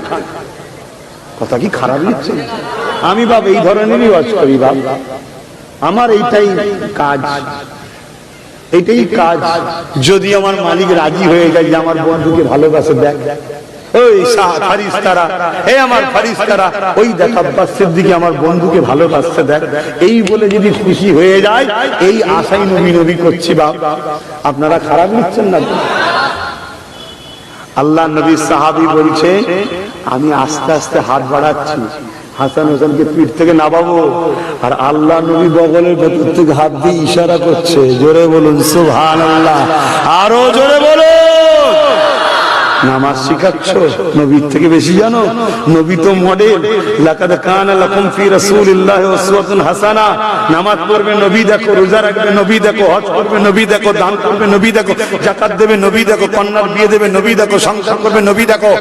কথা কি খারাপ নিচ্ছে? আমি বাবা এই ধরনেরই ওয়াজ করি বাবা, আমার এইটাই কাজ, এইটাই কাজ। যদি আমার মালিক রাজি হয়ে যায় যে আমার বন্ধুকে ভালোবাসে, দেখ ওই ফারিস্তারা, এই আমার ফারিস্তারা, ওই দেখ আব্বাস সিদ্দিকী আমার বন্ধুকে ভালোবাসতে, দেখ, এই বলে যদি খুশি হয়ে যায়, এই আশাই নবী নবী করছি বাবা। আপনারা খারাপ নিচ্ছেন না? আল্লাহ নবী সাহাবী বলছে, আমি আস্তে আস্তে হাত বাড়াচ্ছি হাসান হোসেনকে পিঠ থেকে নামাবো, আর আল্লাহ নবী বগলের ভেতর থেকে হাত দিয়ে ইশারা করছে। জোরে বলুন সুবহানাল্লাহ, আরো জোরে বলো। নামাজ শিখাচ্ছ, নবীর থেকে বেশি জানো? নবী তো মডেল, লাকাদ কানা লাকুম ফি রাসূলিল্লাহি উসওয়াতুন হাসানা। নামাজ পড়বে নবী দেখো, রোজা রাখবে নবী দেখো, হজ করবে নবী দেখো, দান করবে নবী দেখো, যাকাত দেবে নবী দেখো, কন্যার বিয়ে দেবে নবী দেখো, সংসার করবে নবী দেখো,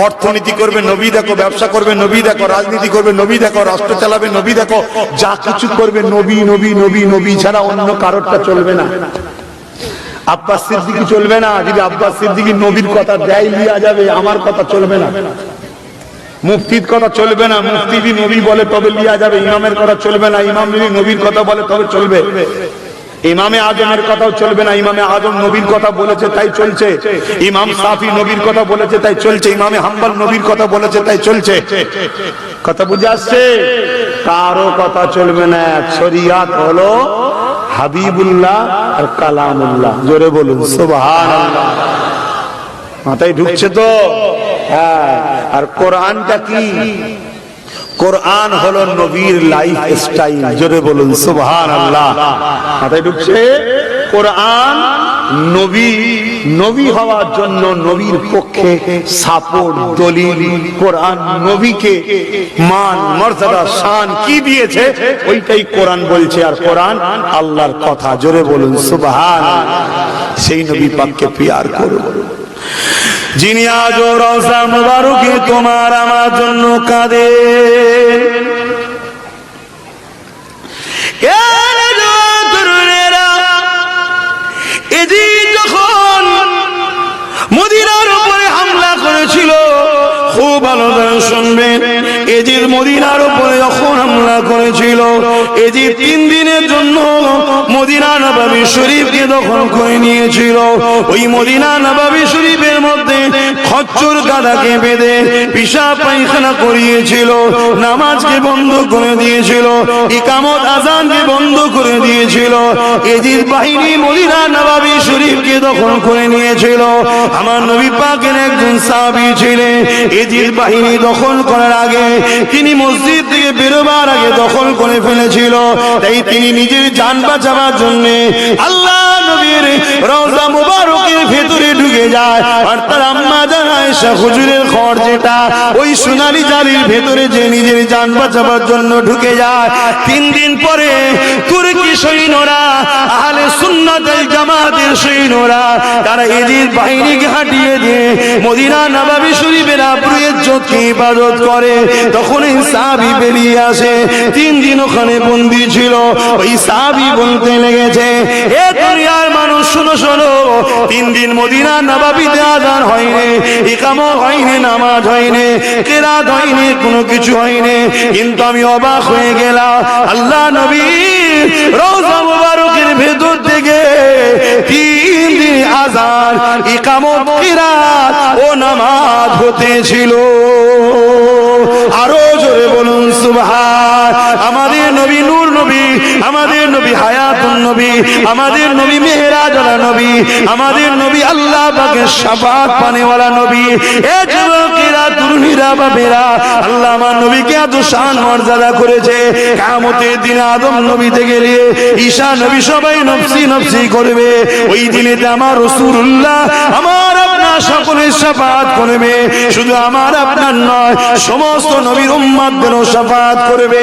অর্থনীতি করবে নবী দেখো, ব্যবসা করবে নবী দেখো, রাজনীতি করবে নবী দেখো, রাষ্ট্র চালাবে নবী দেখো, যা কিছু করবে নবী নবী নবী নবী ছাড়া অন্য কারোরটা চলবে না। আব্বাস সিদ্দিকী চলবে না, যদি আব্বাস সিদ্দিকী নবীর কথা দেয় লিয়া যাবে, আমার কথা চলবে না। মুফতির কথা চলবে না, মুফতি যদি নবী বলে তবে লিয়া যাবে। ইমামের কথা চলবে না, ইমাম যদি নবীর কথা বলে তবে চলবে। ইমামে আজমের কথাও চলবে না, ইমামে আজম নবীর কথা বলেছে তাই চলছে। ইমাম শাফি নবীর কথা বলেছে তাই চলছে, ইমামে হাম্বল নবীর কথা বলেছে তাই চলছে। কথা বুঝে আসছে? কারো কথা চলবে না। শরিয়াত হলো হাবিবুল্লাহ আর কালামুল্লাহ। জোরে বলুন সুবহানাল্লাহ। মাথায় ঢুকছে তো? হ্যাঁ। আর কোরআনটা কি? কোরআন হলো নবীর লাইফ স্টাইল। জোরে বলুন সুবহানাল্লাহ। মাথায় ঢুকছে? কোরআন নবী নবী হওয়ার জন্য নবীর পক্ষে সাপোর্ট, দলিল। কোরআন নবীকে মান, মর্যাদা, শান কি দিয়েছে ওইটাই কোরআন বলছে। আর কোরআন আল্লাহর কথা। জোরে বলুন সুবহানাল্লাহ। সেই নবী পাককে পিয়ার করুন, যিনি আজ রওজা মুবারকে তোমার আমার জন্য কাঁদেন। যখন মদিনার উপরে হামলা করেছিল, খুব ভালো করে শুনবেন, এজিদ মদিনার উপরে যখন হামলা করেছিল, এজিদ 3 দিনের জন্য মদিনা নববী শরীফকে দখল করে নিয়েছিল। ওই মদিনা নববী শরীফের মধ্যে খচ্চর গাধাকে বেঁধে পেশাব পায়খানা করিয়েছিল, নামাজকে বন্ধ করে দিয়েছিল, ইকামত আযানকে বন্ধ করে দিয়েছিল। এজিদ বাহিনী মদিনা নববী শরীফকে দখল করে নিয়েছিল। আমার নবী পাকের একজন সাহাবী ছিলেন, এজিদ বাহিনী দখল করার আগে, তিনি মসজিদ থেকে বেরোবার আগে দখল করে ফেলেছিল। তাই তিনি নিজের জান বাঁচাবার জন্য আল্লাহ নবীর রওজা মুবারকের ভেতরে ঢুকে যায়। আর তার আম্মা জান আয়েশা হুজুরের ঘর যেটা, ওই সোনালী জালির ভেতরে যে নিজের জান বাঁচাবার জন্য ঢুকে যায়। 3 দিন পরে তুর্কি সৈন্যরা, আহলে সুন্নাত ওয়াল জামাতের সৈন্যরা, তারা এজিদ বাহিনীকে হাঁটিয়ে দিয়ে মদিনা নববী শরীফের আবরু ইজ্জতকে ইবাদত করে। তখন এই সাহাবী বেরিয়ে আসে, 3 দিন ওখানে বন্দী ছিল। ওই সাহাবী বলতে লেগেছে, এ দুনিয়ার মানুষ শোনো শোনো, 3 দিন মদিনা নববীতে আযান হয়নি, ইকামত হয়নি, নামাজ হয়নি, কিরাত হয়নি, কোনো কিছু হয়নি, কিন্তু আমি অবাক হয়ে গেলাম। আল্লাহ নবী রওজা মুবারকের ভেতর থেকে 3 দিন আযান, ইকামত, কিরাত ও নামাজ হতেছিল। আরো জোরে বলুন সুবহান। আমাদের নবী নূর নবী, আমাদের নবী হায়াতুন নবী, আমাদের নবী মেহেরাজওয়ালা নবী, আমাদের নবী আল্লাহ পাকের শাফাত পানেওয়ালা নবী। এ যুবকেরা, তরুণীরা, বাবেরা, আল্লাহ আমার নবীকে এত শান মর্যাদা করেছে। কিয়ামতের দিন আদম নবী থেকে নিয়ে ঈসা নবী সবাই নফসি নফসি করবে। ওই দিনেতে আমার রাসূলুল্লাহ আমার আপনার সকলের শাফাত করবে। শুধু আমার আপনার নয়, সমস্ত নবীর উম্মতদেরও শাফাত করবে।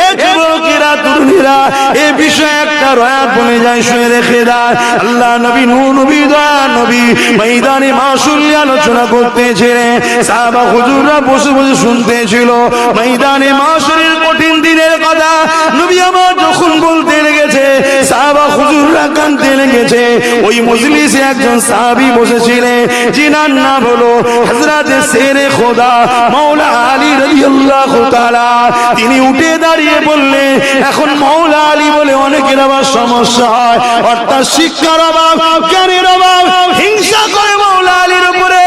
এ যুবকেরা, তরুণীরা, এই বিষয়ে একটা রয়াত বলে যায়, শুনে রেখে দেয়। আল্লাহ নবী নূহ নবী, দয়া নবী ময়দানে মাশূর আলোচনা করতেছিলেন। সাহাবা হুজুররা বসে বসে শুনতেছিল। ময়দানে মাশূরের কঠিন দিনের কথা নবী আমার যখন বলতে লেগেছে, সাহাবা হুজুররা কাঁদতে লেগেছে। ওই মজলিসে একজন সাহাবী বসেছিলেন, যিনার নাম হলো হযরত শেরে খোদা মাওলা আলী রাদিয়াল্লাহু তাআলা। তিনি উঠে দাঁড়িয়ে বললেন, এখন মাওলা আলী বলে অনেকের আবার সমস্যা হয়, অর্থাৎ শিক্ষার অভাব, জ্ঞানের অভাব, হিংসা করে মাওলা আলীর উপরে।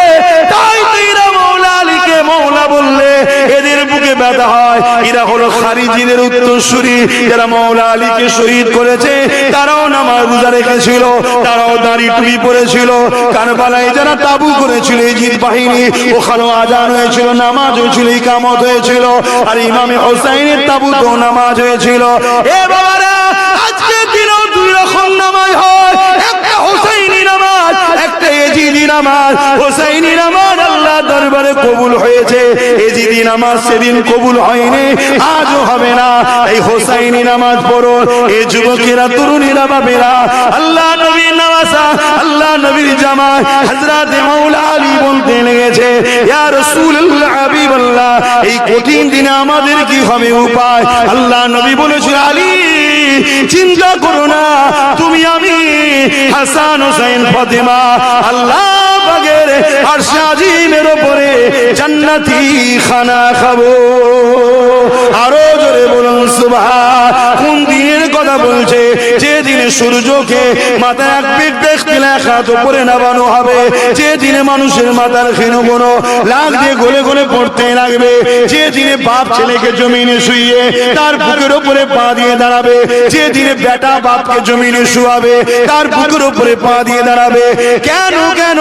তাই এরা মাওলা আলীকে মাওলা বললে এদের বুকে ব্যথা হয়। এরা হলো খারিজিদের উত্তরসূরি, যারা মাওলা আলীকে শহীদ করেছে। তারাও নামাজ রোজা রেখেছিল, তারাও দাড়ি টুপি পরেছিল। কারবালায় যারা তাবু করেছিল ইজিদ বাহিনী, ওখানেও আজান হয়েছিল, নামাজ হয়েছিল, ইকামত হয়েছিল। আর ইমামে হোসাইনের তাবুতেও নামাজ হয়েছিল। এ বাবারা, আজকের দিনেও দুই রকম নামাজ হয়, একটা হোসাইনি নামাজ, একটা ইজিদি নামাজ। হোসাইনি নামাজ আল্লাহ দরবারে কবুল হয়েছে, ইজিদি নামাজ সেদিন কবুল হয়নি, আজও হবে না। এই হোসাইনি নামাজ পড়ো। এই যুবকেরা, তরুণীরা, বাবেরা, আল্লাহ নবীর নামাজা, আল্লাহ নবীর জামাত হযরত মাওলা আলী বলতে লেগেছে, ইয়া রাসূলুল্লাহ, হাবিবাল্লাহ, এই কঠিন দিনে আমাদের কি হবে উপায়? আল্লাহ নবী বলেছেন, আলী চিন্তা করো না, তুমি আমি হাসান হোসেন ফাতেমা আল্লাহ পাকের আরশ আজিমের উপরে জান্নাতি খানা খাবো। আরো জোরে বলুন সুবহান। কোন দিনের কথা বলছে? যে দিনে সূর্যকে মাথায় এক পিঠ দেখতে লেখাত উপরে নামানো হবে, যে দিনে মানুষের মাথার ক্ষীণ লাখ দিয়ে গলে গলে পড়তে লাগবে, যে দিনে বাপ ছেলেকে জমিনে শুইয়ে তার বুকের উপরে পা দিয়ে দাঁড়াবে, যে দিনে বেটা বাপকে জমিনে শুয়াবে, তার বুকের উপরে পা দিয়ে দাঁড়াবে। কেন কেন?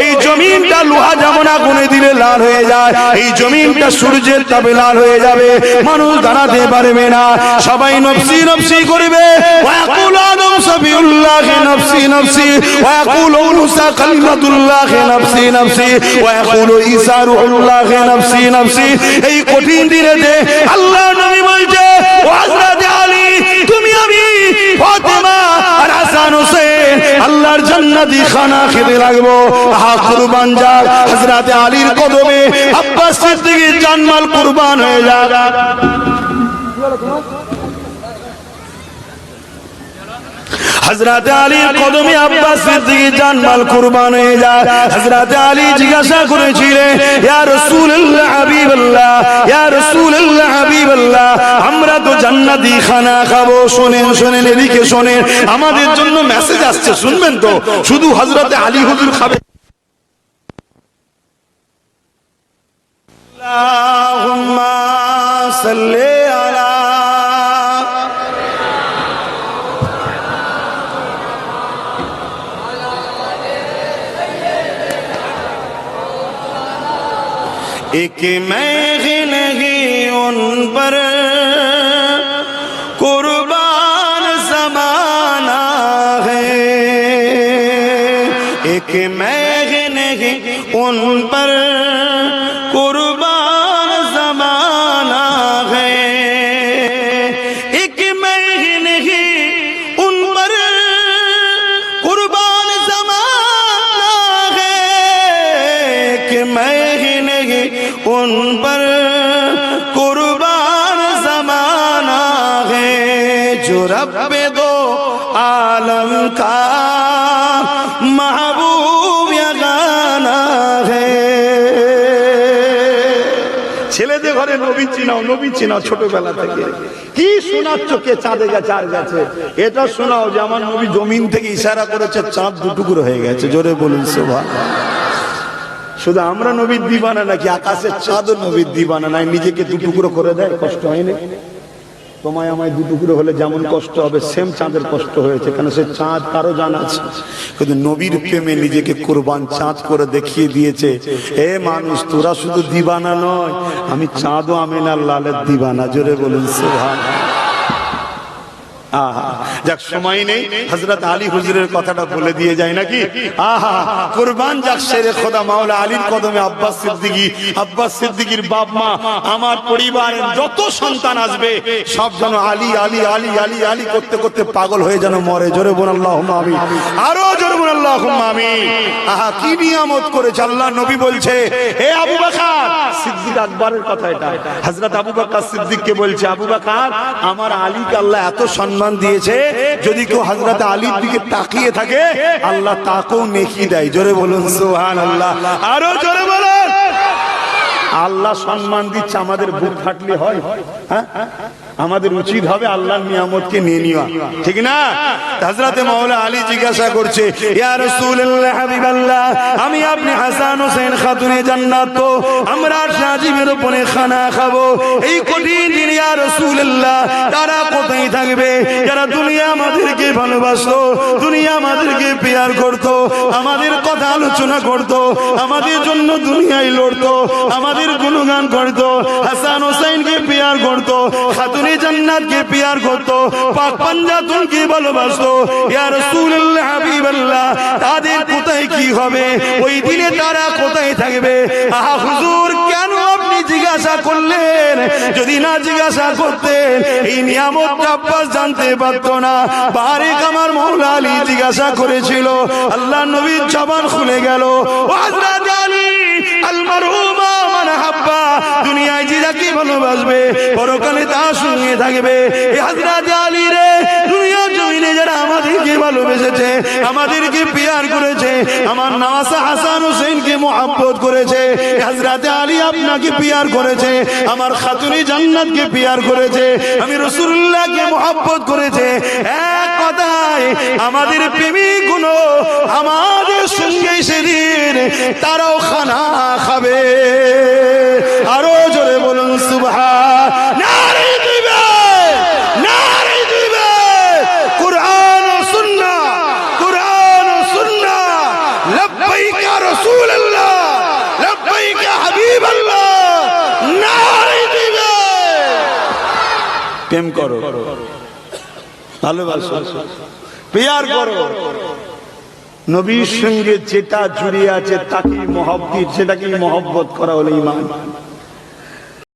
এই জমিনটা লোহা যেমন আগুনে দিলে লাল হয়ে যায়, এই জমিনটা সূর্যের তাপে লাল হয়ে যাবে, মানুষ দাঁড়াতে পারবে না, সবাই নফসি নফসি করবে। ওয়াকুল আদম সাবিউল্লাহ নফসি নফসি, ওয়াকুল মুসা কালিমাতুল্লাহ নফসি নফসি, ওয়াকুল ঈসা রূহুল্লাহ নফসি নফসি। এই কঠিন দিনেতে আল্লাহ নবী বলছে, ও হযরত আলী, তুমি আমি ফাতেমা আর হাসান হোসেন আল্লাহর জান্নাতি খানা খেতে লাগবো। আহা, কুরবান যাক হযরত আলীর কদমে, আব্বাস সিদ্দিকীর জানমাল কুরবান হয়ে যাক। হযরত আলীর কদমে আব্বাস সিদ্দিকীর জানমাল কুরবান হয়ে যায়। হযরত আলী জিজ্ঞাসা করেছিলেন, ইয়া রাসূলুল্লাহ, হাবিবাল্লাহ, ইয়া রাসূলুল্লাহ, হাবিবাল্লাহ, আমরা তো জান্নাতি খানা খাবো। শুনেন শুনেন, এদিকে শুনেন, আমাদের জন্য মেসেজ আসছে, শুনবেন তো? শুধু হযরত আলী হুজুর খাবে। আল্লাহুম্মা সাল্লি আলা एक मैं नहीं उन पर कुर्बान ज़माना है, एक मैं नहीं उन पर कुर्बान ज़माना है, एक मैं नहीं उन पर कुर्बान ज़माना है, एक मैं नहीं उन पर कुर्बान ज़माना है, जो रब्बे दो आलम का महबूब या गाना है। ছেলেদের ঘরে নবী চিনাও, নবী চিনাও ছোটবেলা থেকে। কি শোনাচ্ছ? কে চাঁদে গেছে আর গেছে, এটা শোনাও যে আমার নবী জমিন থেকে ইশারা করেছে, চাঁদ দুটুকরো হয়ে গেছে। জোরে বলুন সুবহানাল্লাহ। শুধু আমরা নবীর দিবানা নাকি আকাশের চাঁদও নবীর দিবানা নাই? নিজেকে দুটুকরো করে দেয়, কষ্ট হয় না? তোমায় আমায় দু টুকরো হলে যেমন কষ্ট হবে সেম চাঁদের কষ্ট হয়েছে, কেন সে চাঁদ কারো জানা আছে, কিন্তু নবীর প্রেমে নিজেকে কুরবান চাঁদ করে দেখিয়ে দিয়েছে। এ মানুষ, তোরা শুধু দিবানা নয়, আমি চাঁদও আমিনার লালের দিবানা। জোরে বলুন সুবহানাল্লাহ। যাক, সময় নেই, হযরত আলী হুজুরের কথাটা বলে দিয়ে যায় নাকি। কুরবান যাক শেরে খোদা মাওলা আলীর কদমে আব্বাস সিদ্দিকীর বাপ মা, আমার পরিবারের যত সন্তান আসবে সব যেন আলী আলী আলী আলী আলী করতে করতে পাগল হয়ে যেন মরে। জোরে বলুন আল্লাহুম্মা আমিন, আরো জোরে বলুন আল্লাহুম্মা আমিন। কি নিয়ামত করেছে আল্লাহ। নবী বলছে, হে আবু বকর সিদ্দিক, আকবরের কথা এটা, হযরত আবু বকর সিদ্দিককে বলছে, আবু বকর, আমার আলীকে আল্লাহ এত সম্মান দিয়েছে, যদি কেউ হযরত আলীর দিকে তাকিয়ে থাকে আল্লাহ তাকেও নেকি দেয়। জোরে বলুন সুবহানাল্লাহ, আরো জোরে বলুন। আল্লাহ সম্মান দিচ্ছে, আমাদের বুক ফাটলে হয়? হ্যাঁ, আমাদের উচিত হবে আল্লাহর নিয়ামতকে নিয়ে নেওয়া, ঠিক না? হযরত মাওলা আলী জিজ্ঞাসা করছে, ইয়া রাসূলুল্লাহ, হাবিবাল্লাহ, আমি আপনি হাসান হোসেন খাতুনে জান্নাত, তো আমরা সাজিমের উপরে খানা খাবো এই কঠিন দিন, ইয়া রাসূলুল্লাহ, তারা কোথায় থাকবে যারা দুনিয়া আমাদেরকে ভালোবাসতো, দুনিয়া আমাদেরকে প্যার করতো, আমাদের কথা আলোচনা করতো, আমাদের জন্য দুনিয়ায় লড়তো, আমাদের গুণগান করতো, হাসান হোসেনকে প্যার করতো, খাতুনে জান্নাতকে প্যার করতো, পাক পাঞ্জাতনকে ভালোবাসতো, ইয়া রাসূলুল্লাহ, হাবিবাল্লাহ, তাদের কোথায় কি হবে ওই দিনে, তারা কোথায় থাকবে? হুজুর, কেন আপনি জিজ্ঞাসা করলেন? যদি না জিজ্ঞাসা করতেন এই নিয়ামতটা আব্বাস জানতে পারতো না। বারেক আমার মাওলা আলী জিজ্ঞাসা করেছিল, আল্লাহ নবীর জবান খুলে গেল, ও হযরত আলী আল মারহুমা মান হাব্বা, দুনিয়ায় যে যাকে ভালোবাসবে পরকালে তার সঙ্গে থাকবে। এই হযরত আলী রে, দুনিয়ার জমিনে যারা আমাদেরকে ভালোবেসেছে, আমাদেরকে প্যার করেছে, আমার নওয়াসা হাসান হোসেনকে মহব্বত করেছে, হযরত আলী আপনাকে প্যার করেছে, আমার খাতুনে জান্নাতকে প্যার করেছে, আমি রাসূলুল্লাহকে মহব্বত করেছে। এক কথায় আমাদের প্রেমিকগুলো আমাদের সঙ্গে সেদিন তারাও খানা খাবে। আরো জোরে বলুন সুবহান, নারে দিবে, নারে দিবে। কুরআন ও সুন্নাহ, কুরআন ও সুন্নাহ, লব্বাইক ইয়া রাসূলুল্লাহ, লব্বাইক ইয়া হাবিবাল্লাহ, নারে দিবে। প্রেম করো, ভালোবাসো, প্যার করো। নবীর সঙ্গে যেটা জুড়ে আছে তাকে মহব্বত, সেটাকে মহব্বত করা হলো ঈমান।